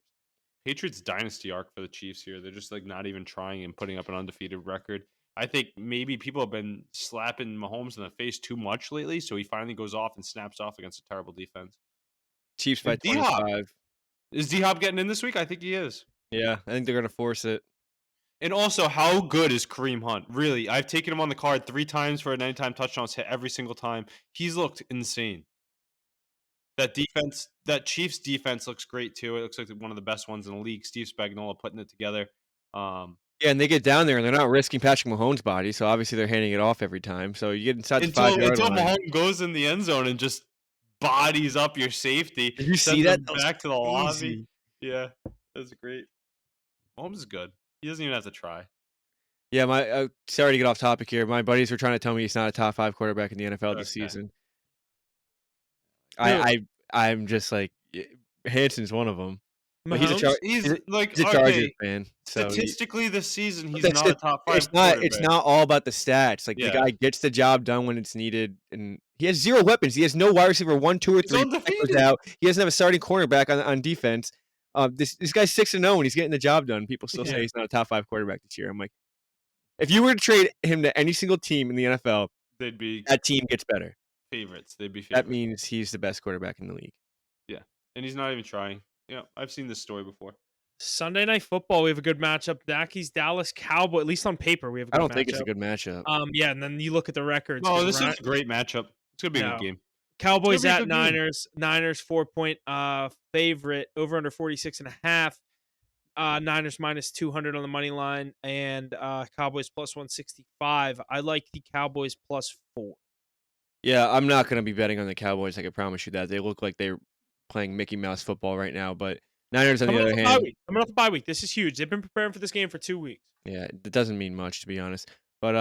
Patriots dynasty arc for the Chiefs here. They're just like not even trying and putting up an undefeated record. I think maybe people have been slapping Mahomes in the face too much lately, so he finally goes off and snaps off against a terrible defense. Chiefs by And D-Hop. 25. Is D-Hop getting in this week? I think he is. Yeah, I think they're gonna force it. And also, how good is Kareem Hunt? Really, I've taken him on the card 3 times for an anytime touchdowns hit every single time. He's looked insane. That defense, that Chiefs defense looks great too. It looks like one of the best ones in the league. Steve Spagnuolo putting it together. Yeah, and they get down there and they're not risking Patrick Mahomes' body, so obviously they're handing it off every time. So you get inside the 5-yard Until line. Mahomes goes in the end zone and just bodies up your safety. Did you sends see that? him That was back to the lobby. crazy. Yeah, that's great. Mahomes is good. He doesn't even have to try. Yeah, my sorry to get off topic here. My buddies were trying to tell me he's not a top 5 quarterback in the NFL this Okay. season. No. I'm just like Hanson's one of them. But Mahomes? He's like He's a Chargers okay, fan. So statistically this season he's that's not a it. top 5 it's not quarterback. all about the stats. Like Yeah. the guy gets the job done when it's needed, and he has 0 weapons. He has no wide receiver 1, 2, or He's 3 undefeated. goes out. He doesn't have a starting cornerback on defense. This guy's 6-0 and he's getting the job done. People still say Yeah. he's not a top 5 quarterback this year. I'm like, if you were to trade him to any single team in the NFL, They'd be that team gets better. favorites. They'd be favorites. That means he's the best quarterback in the league. And he's not even trying. Yeah, I've seen this story before. Sunday Night Football, we have a good matchup. Yankees, Dallas Cowboy. At least on paper, we have a good I don't matchup. think it's a good matchup. Yeah, and then you look at the records. No, 'cause this Ryan- is a great matchup. It's gonna be a No. good game. Cowboys be a at good game. Niners. Niners 4-point favorite. Over under 46.5. Niners -200 on the money line, and Cowboys +165. I like the Cowboys +4. Yeah, I'm not going to be betting on the Cowboys. I can promise you that. They look like they're playing Mickey Mouse football right now. But Niners, on the other hand, Coming off the bye week. This is huge. They've been preparing for this game for 2 weeks. yeah, it doesn't mean much, to be honest. But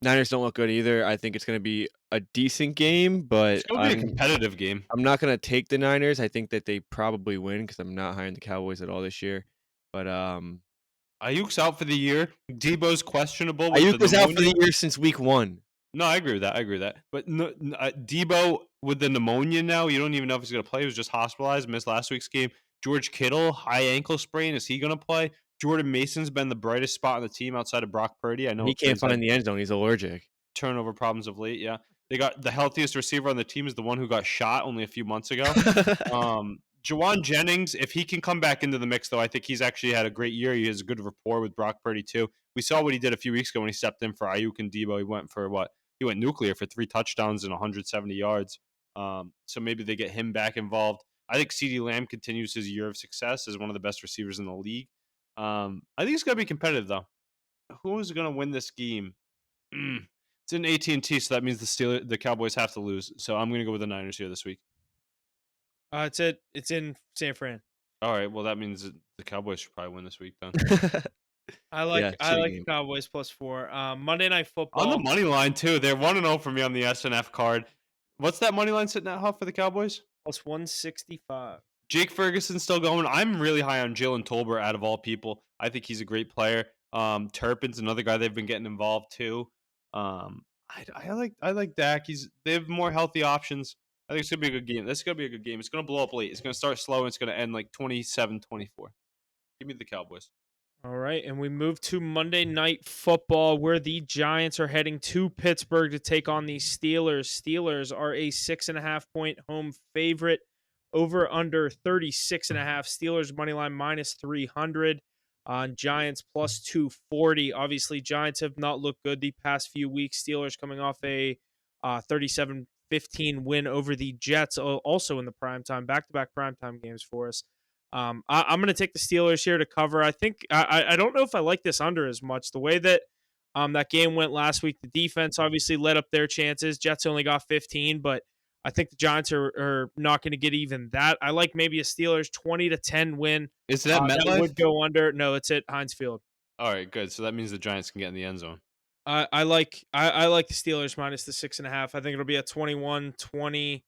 Niners don't look good either. I think it's going to be a decent game, but It's gonna be a competitive game. I'm not going to take the Niners. I think that they probably win because I'm not high on the Cowboys at all this year. But Ayuk's out for the year. Debo's questionable. with Ayuk the was out for pneumonia. the year since week 1. No, I agree with that. But Debo with the pneumonia now, you don't even know if he's going to play. He was just hospitalized, missed last week's game. George Kittle, high ankle sprain. Is he going to play? Jordan Mason's been the brightest spot on the team outside of Brock Purdy. I know He can't Purdy's had find the end zone. He's allergic. turnover problems of late. Yeah, they got the healthiest receiver on the team is the one who got shot only a few months ago. Jawan Jennings, if he can come back into the mix, though, I think he's actually had a great year. He has a good rapport with Brock Purdy too. We saw what he did a few weeks ago when he stepped in for Ayuk and Debo. He went for what? He went nuclear for 3 touchdowns and 170 yards. So maybe they get him back involved. I think CeeDee Lamb continues his year of success as one of the best receivers in the league. I think it's going to be competitive, though. Who is going to win this game? It's in AT&T, so that means the Cowboys have to lose. So I'm going to go with the Niners here this week. It's in San Fran. All right, well, that means the Cowboys should probably win this week then. Yeah, I shitty like the game. Cowboys +4. Monday Night On the Football money line too, they're 1-0 for me on the SNF card. What's that money line sitting at, Huff, for the Cowboys? +165. Jake Ferguson's still going. I'm really high on Jalen Tolbert out of all people. I think he's a great player. Turpin's another guy they've been getting involved too. I like Dak. They have more healthy options. I think it's gonna be a good game. This is gonna be a good game. It's gonna blow up late. It's gonna start slow and it's gonna end like 27-24. Give me the Cowboys. All right, and we move to Monday Night Football, where the Giants are heading to Pittsburgh to take on the Steelers. Steelers are a 6.5-point home favorite. Over under 36.5. Steelers money line -300. On Giants +240. Obviously, Giants have not looked good the past few weeks. Steelers coming off a 37-15 win over the Jets, also in the primetime, back-to-back primetime games for us. I'm going to take the Steelers here to cover. I think I don't know if I like this under as much. The way that that game went last week, the defense obviously led up their chances. Jets only got 15, but I think the Giants are not going to get even that. I like maybe a Steelers 20-10 win. Is that That MetLife? would go under. No, it's at Heinz Field. All right, good. So that means the Giants can get in the end zone. I like the Steelers minus the 6.5. I think it'll be a 21-20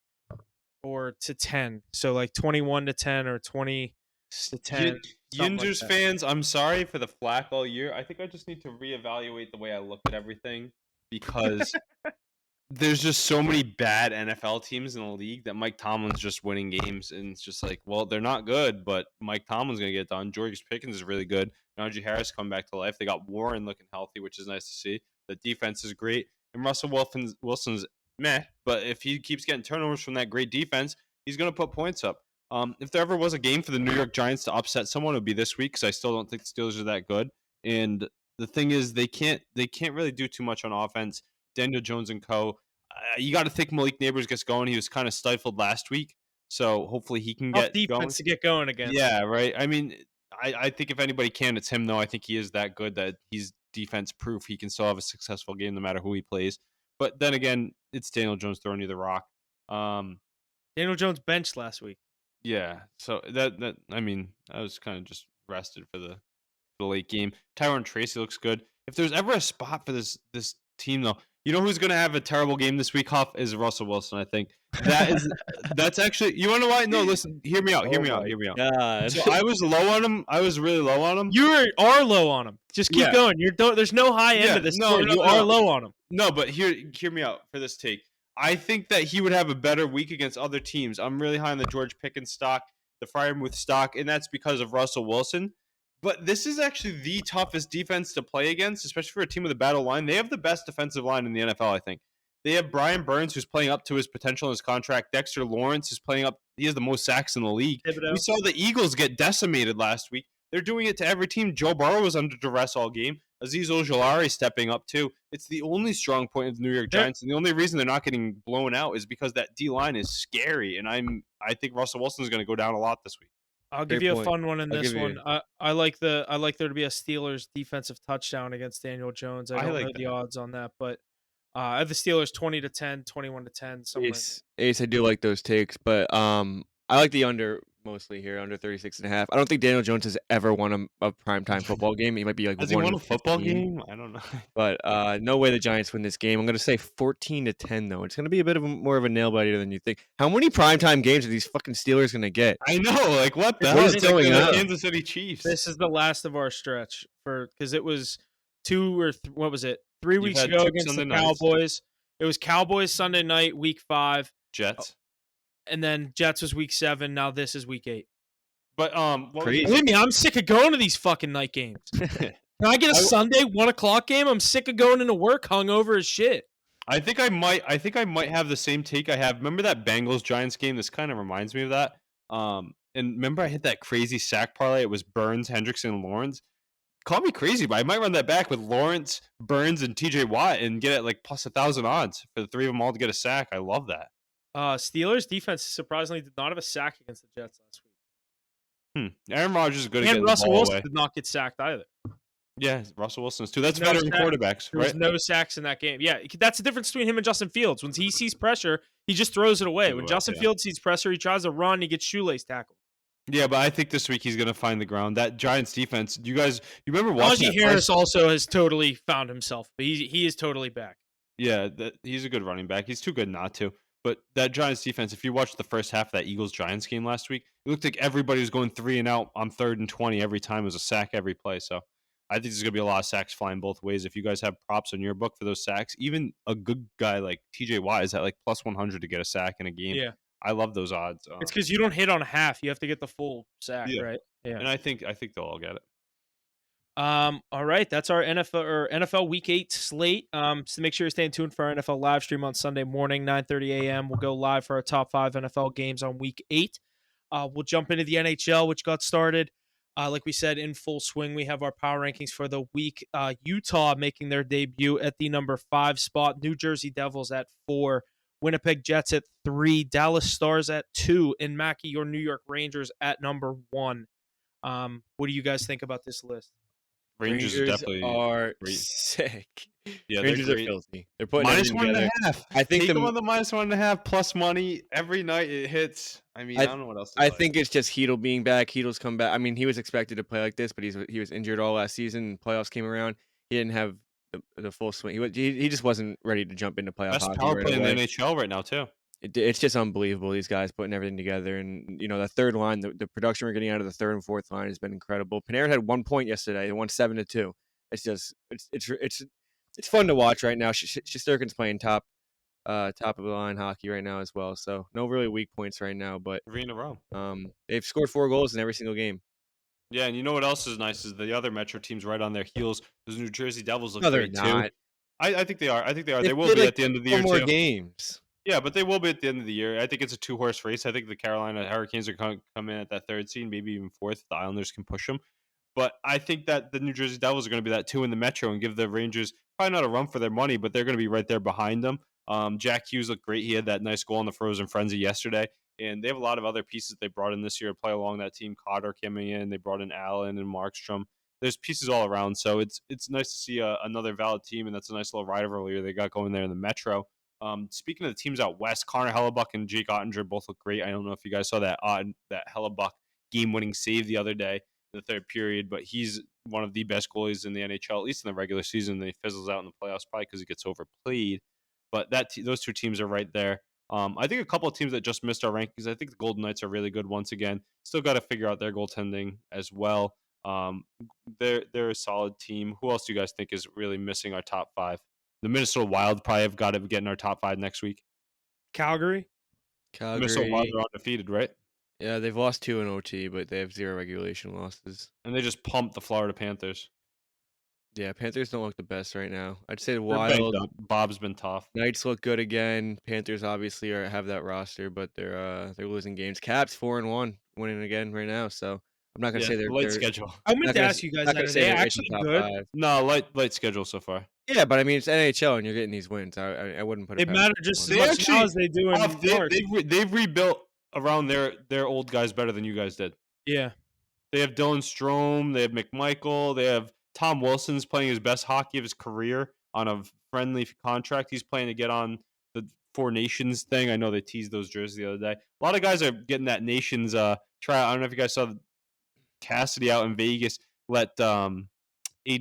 or to 10. So like 21-10 or 20-10. something like Yingers that. fans, I'm sorry for the flack all year. I think I just need to reevaluate the way I look at everything because there's just so many bad NFL teams in the league that Mike Tomlin's just winning games, and it's just like, well, they're not good, but Mike Tomlin's gonna get it done. George Pickens is really good. Najee Harris come back to life. They got Warren looking healthy, which is nice to see. The defense is great, and Russell Wilson's meh, but if he keeps getting turnovers from that great defense, he's gonna put points up. If there ever was a game for the New York Giants to upset someone, it would be this week because I still don't think the Steelers are that good. And the thing is, they can't really do too much on offense. Daniel Jones and co. You got to think Malik Neighbors gets going. He was kind of stifled last week, so hopefully he can Tough get defense going. to get going against. Yeah, right. I mean, I think if anybody can, it's him. Though I think he is that good that he's defense proof. He can still have a successful game no matter who he plays. But then again, it's Daniel Jones throwing you the rock. Daniel Jones benched last week. Yeah. So that I mean, I was kind of just rested for the late game. Tyron Tracy looks good. If there's ever a spot for this team, though, you know who's going to have a terrible game this week, Huff, is Russell Wilson. I think that's actually. You want to know why? No, listen. Hear me out. Hear me out. God. So I was low on him. I was really low on him. You are low on him. Just keep Yeah. going. There's no high end Yeah, of this. no, You no, are no. low on him. No, but hear me out for this take. I think that he would have a better week against other teams. I'm really high on the George Pickens stock, the Freiermuth stock, and that's because of Russell Wilson. But this is actually the toughest defense to play against, especially for a team with a battle line. They have the best defensive line in the NFL, I think. They have Brian Burns, who's playing up to his potential in his contract. Dexter Lawrence is playing up. He has the most sacks in the league. Thibodeau. We saw the Eagles get decimated last week. They're doing it to every team. Joe Burrow was under duress all game. Azeez Ojulari stepping up too. It's the only strong point of the New York Giants, and the only reason they're not getting blown out is because that D line is scary. And I think Russell Wilson is going to go down a lot this week. I'll Great give you a point. fun one in I'll this give you- one. I like there to be a Steelers defensive touchdown against Daniel Jones. I don't like know the that. odds on that, but I have the Steelers 20-10, 21-10, somewhere. Ace, I do like those takes, but I like the under mostly here, under 36.5. I don't think Daniel Jones has ever won a primetime football game. He might be like Has he 1 won in a football 15, game? I don't know. but no way the Giants win this game. I'm going to say 14-10 though. It's going to be a bit of more of a nail biter than you think. How many primetime games are these fucking Steelers going to get? I know, like what the What hell is is like going the on? Kansas City Chiefs? This is the last of our stretch because it was 2 or what was it? 3 weeks had ago 2 against Sunday the nights. Cowboys. It was Cowboys Sunday night, week 5, Jets. and then Jets was week 7. Now this is week 8. But what was Crazy. it? Believe me, I'm sick of going to these fucking night games. Can I get a Sunday 1:00 game? I'm sick of going into work hungover as shit. I think I might have the same take I have. Remember that Bengals Giants game? This kind of reminds me of that. And remember I hit that crazy sack parlay. It was Burns, Hendrickson, and Lawrence. Call me crazy, but I might run that back with Lawrence, Burns, and TJ Watt and get it like plus 1,000 odds for the 3 of them all to get a sack. I love that. Steelers defense surprisingly did not have a sack against the Jets last week. Aaron Rodgers is good at And getting Russell the ball Wilson away. did not get sacked either. Yeah, Russell Wilson is too. That's No veteran sack. quarterbacks, There was right? no sacks in that game. Yeah, that's the difference between him and Justin Fields. When he sees pressure, he just throws it away. When Justin Yeah. Fields sees pressure, he tries to run, he gets shoelace tackled. Yeah, but I think this week he's gonna find the ground. That Giants defense. You remember watching Najee that first? Harris also has totally found himself, but he is totally back. Yeah, he's a good running back. He's too good not to. But that Giants defense, if you watched the first half of that Eagles Giants game last week, it looked like everybody was going 3 and out on 3rd and 20 every time. It was a sack every play. So I think there's gonna be a lot of sacks flying both ways. If you guys have props on your book for those sacks, even a good guy like TJ Watt is at like plus 100 to get a sack in a game. Yeah. I love those odds. It's because you don't hit on half. You have to get the full sack, Yeah, right? Yeah. and I think they'll all get it. All right, that's our NFL Week 8 slate. So make sure you're staying tuned for our NFL live stream on Sunday morning, 9:30 a.m. We'll go live for our top 5 NFL games on Week 8. We'll jump into the NHL, which got started. Like we said, in full swing. We have our power rankings for the week. Utah making their debut at the number 5 spot. New Jersey Devils at 4. Winnipeg Jets at 3. Dallas Stars at 2. And Mackie, your New York Rangers at number 1. What do you guys think about this list? Rangers are Rangers definitely are great. sick. Yeah, they're Rangers are great. filthy. They're putting Minus everything one and together. a half. I think Take them the on the minus 1.5 plus money every night. It hits. I mean, I I don't know what else to I tell you. think it's just Heedle being back. Heedle's come back. I mean, he was expected to play like this, but he was injured all last season. Playoffs came around. He didn't have the full swing. He just wasn't ready to jump into playoff Best hockey power right play in the away. NHL right now too. It's just unbelievable. These guys putting everything together, and the third line, the production we're getting out of the third and fourth line has been incredible. Panarin had 1 point yesterday. They won 7-2. It's just it's fun to watch right now. Shesterkin's playing top of the line hockey right now as well. So no really weak points right now, but 3 in a row. they've scored 4 goals in every single game. Yeah, and you know what else is nice is the other Metro teams right on their heels. Those New Jersey Devils look No, they're great too. not. I think they are. I think they are. They They've will played be like at the end of the 4 year more too. games. Yeah, but they will be at the end of the year. I think it's a 2 horse race. I think the Carolina Hurricanes are going to come in at that third seed, maybe even fourth. The Islanders can push them. But I think that the New Jersey Devils are going to be that 2 in the Metro and give the Rangers probably not a run for their money, but they're going to be right there behind them. Jack Hughes looked great. He had that nice goal in the Frozen Frenzy yesterday. And they have a lot of other pieces they brought in this year to play along that team. Cotter coming in. They brought in Allen and Markstrom. There's pieces all around. So it's nice to see another valid team, and that's a nice little rivalry they got going there in the Metro. Speaking of the teams out west, Connor Hellebuck and Jake Ottinger both look great. I don't know if you guys saw that Hellebuck game-winning save the other day in the third period, but he's one of the best goalies in the NHL, at least in the regular season. Then he fizzles out in the playoffs probably because he gets overplayed. But those two teams are right there. I think a couple of teams that just missed our rankings. I think the Golden Knights are really good once again. Still got to figure out their goaltending as well. They're a solid team. Who else do you guys think is really missing our top 5? The Minnesota Wild probably have got to get in our top 5 next week. Calgary. Minnesota Wild Calgary. are undefeated, right? Yeah, they've lost 2 in OT, but they have 0 regulation losses. And they just pumped the Florida Panthers. Yeah, Panthers don't look the best right now. I'd say the They're banged Wild. up. Bob's been tough. Knights look good again. Panthers obviously have that roster, but they're losing games. Caps 4-1, winning again right now. So I'm not gonna Yeah, say light they're schedule. I meant not to gonna ask you guys not that. gonna Are say they they're in actually the top good? 5. No, light schedule so far. Yeah, but I mean it's NHL and you're getting these wins. I wouldn't put They it past matter just as them. They much actually now as they do in Bob, March. they've rebuilt around their old guys better than you guys did. Yeah. They have Dylan Strome, they have McMichael, they have Tom Wilson's playing his best hockey of his career on a friendly contract. He's playing to get on the Four Nations thing. I know they teased those jerseys the other day. A lot of guys are getting that Nations tryout. I don't know if you guys saw Cassidy out in Vegas let Aiden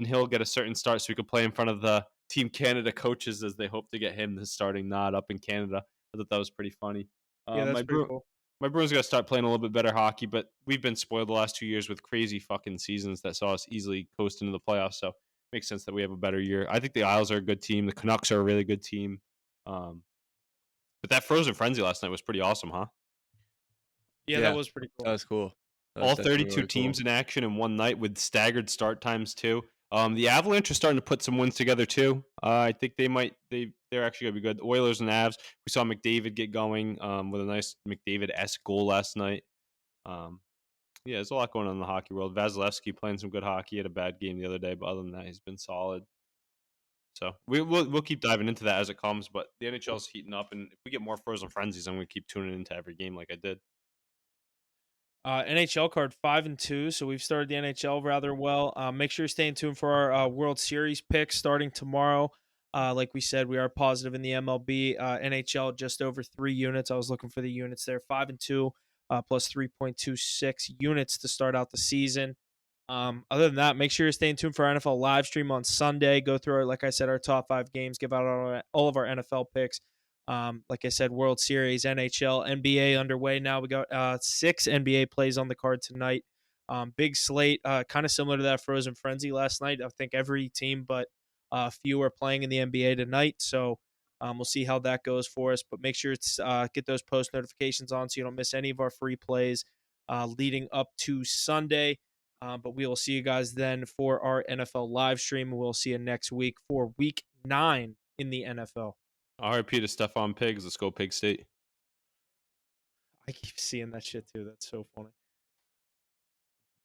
Hill get a certain start so he could play in front of the Team Canada coaches as they hope to get him the starting nod up in Canada. I thought that was pretty funny. Yeah, that's My pretty cool. my Bruins got to start playing a little bit better hockey, but we've been spoiled the last 2 years with crazy fucking seasons that saw us easily coast into the playoffs. So it makes sense that we have a better year. I think the Isles are a good team. The Canucks are a really good team. But that Frozen Frenzy last night was pretty awesome, huh? Yeah, that was pretty That cool. was cool. That was All definitely 32 really teams cool. in action in one night with staggered start times too. The Avalanche are starting to put some wins together too. I think they're actually gonna be good. The Oilers and Avs. We saw McDavid get going with a nice McDavid-esque goal last night. Um, yeah, there's a lot going on in the hockey world. Vasilevsky playing some good hockey. He had a bad game the other day, but other than that, he's been solid. So we'll keep diving into that as it comes. But the NHL is heating up, and if we get more Frozen Frenzies, I'm gonna keep tuning into every game like I did. NHL card 5-2, so we've started the NHL rather well. Make sure you're staying tuned for our World Series picks starting tomorrow. Like we said, we are positive in the MLB. NHL just over 3 units. I was looking for the units there. 5-2. plus 3.26 units to start out the season. Other than that, make sure you're staying tuned for our NFL live stream on Sunday. Go through like I said, our top 5 games, give out all of our NFL picks. Like I said, World Series, NHL, NBA underway now. We got 6 NBA plays on the card tonight. Big slate, kind of similar to that Frozen Frenzy last night. I think every team but a few are playing in the NBA tonight. So we'll see how that goes for us. But make sure it's get those post notifications on so you don't miss any of our free plays leading up to Sunday. But we will see you guys then for our NFL live stream. We'll see you next week for week 9 in the NFL. RIP to Stephon Pigs. Let's go Pig State. I keep seeing that shit too. That's so funny.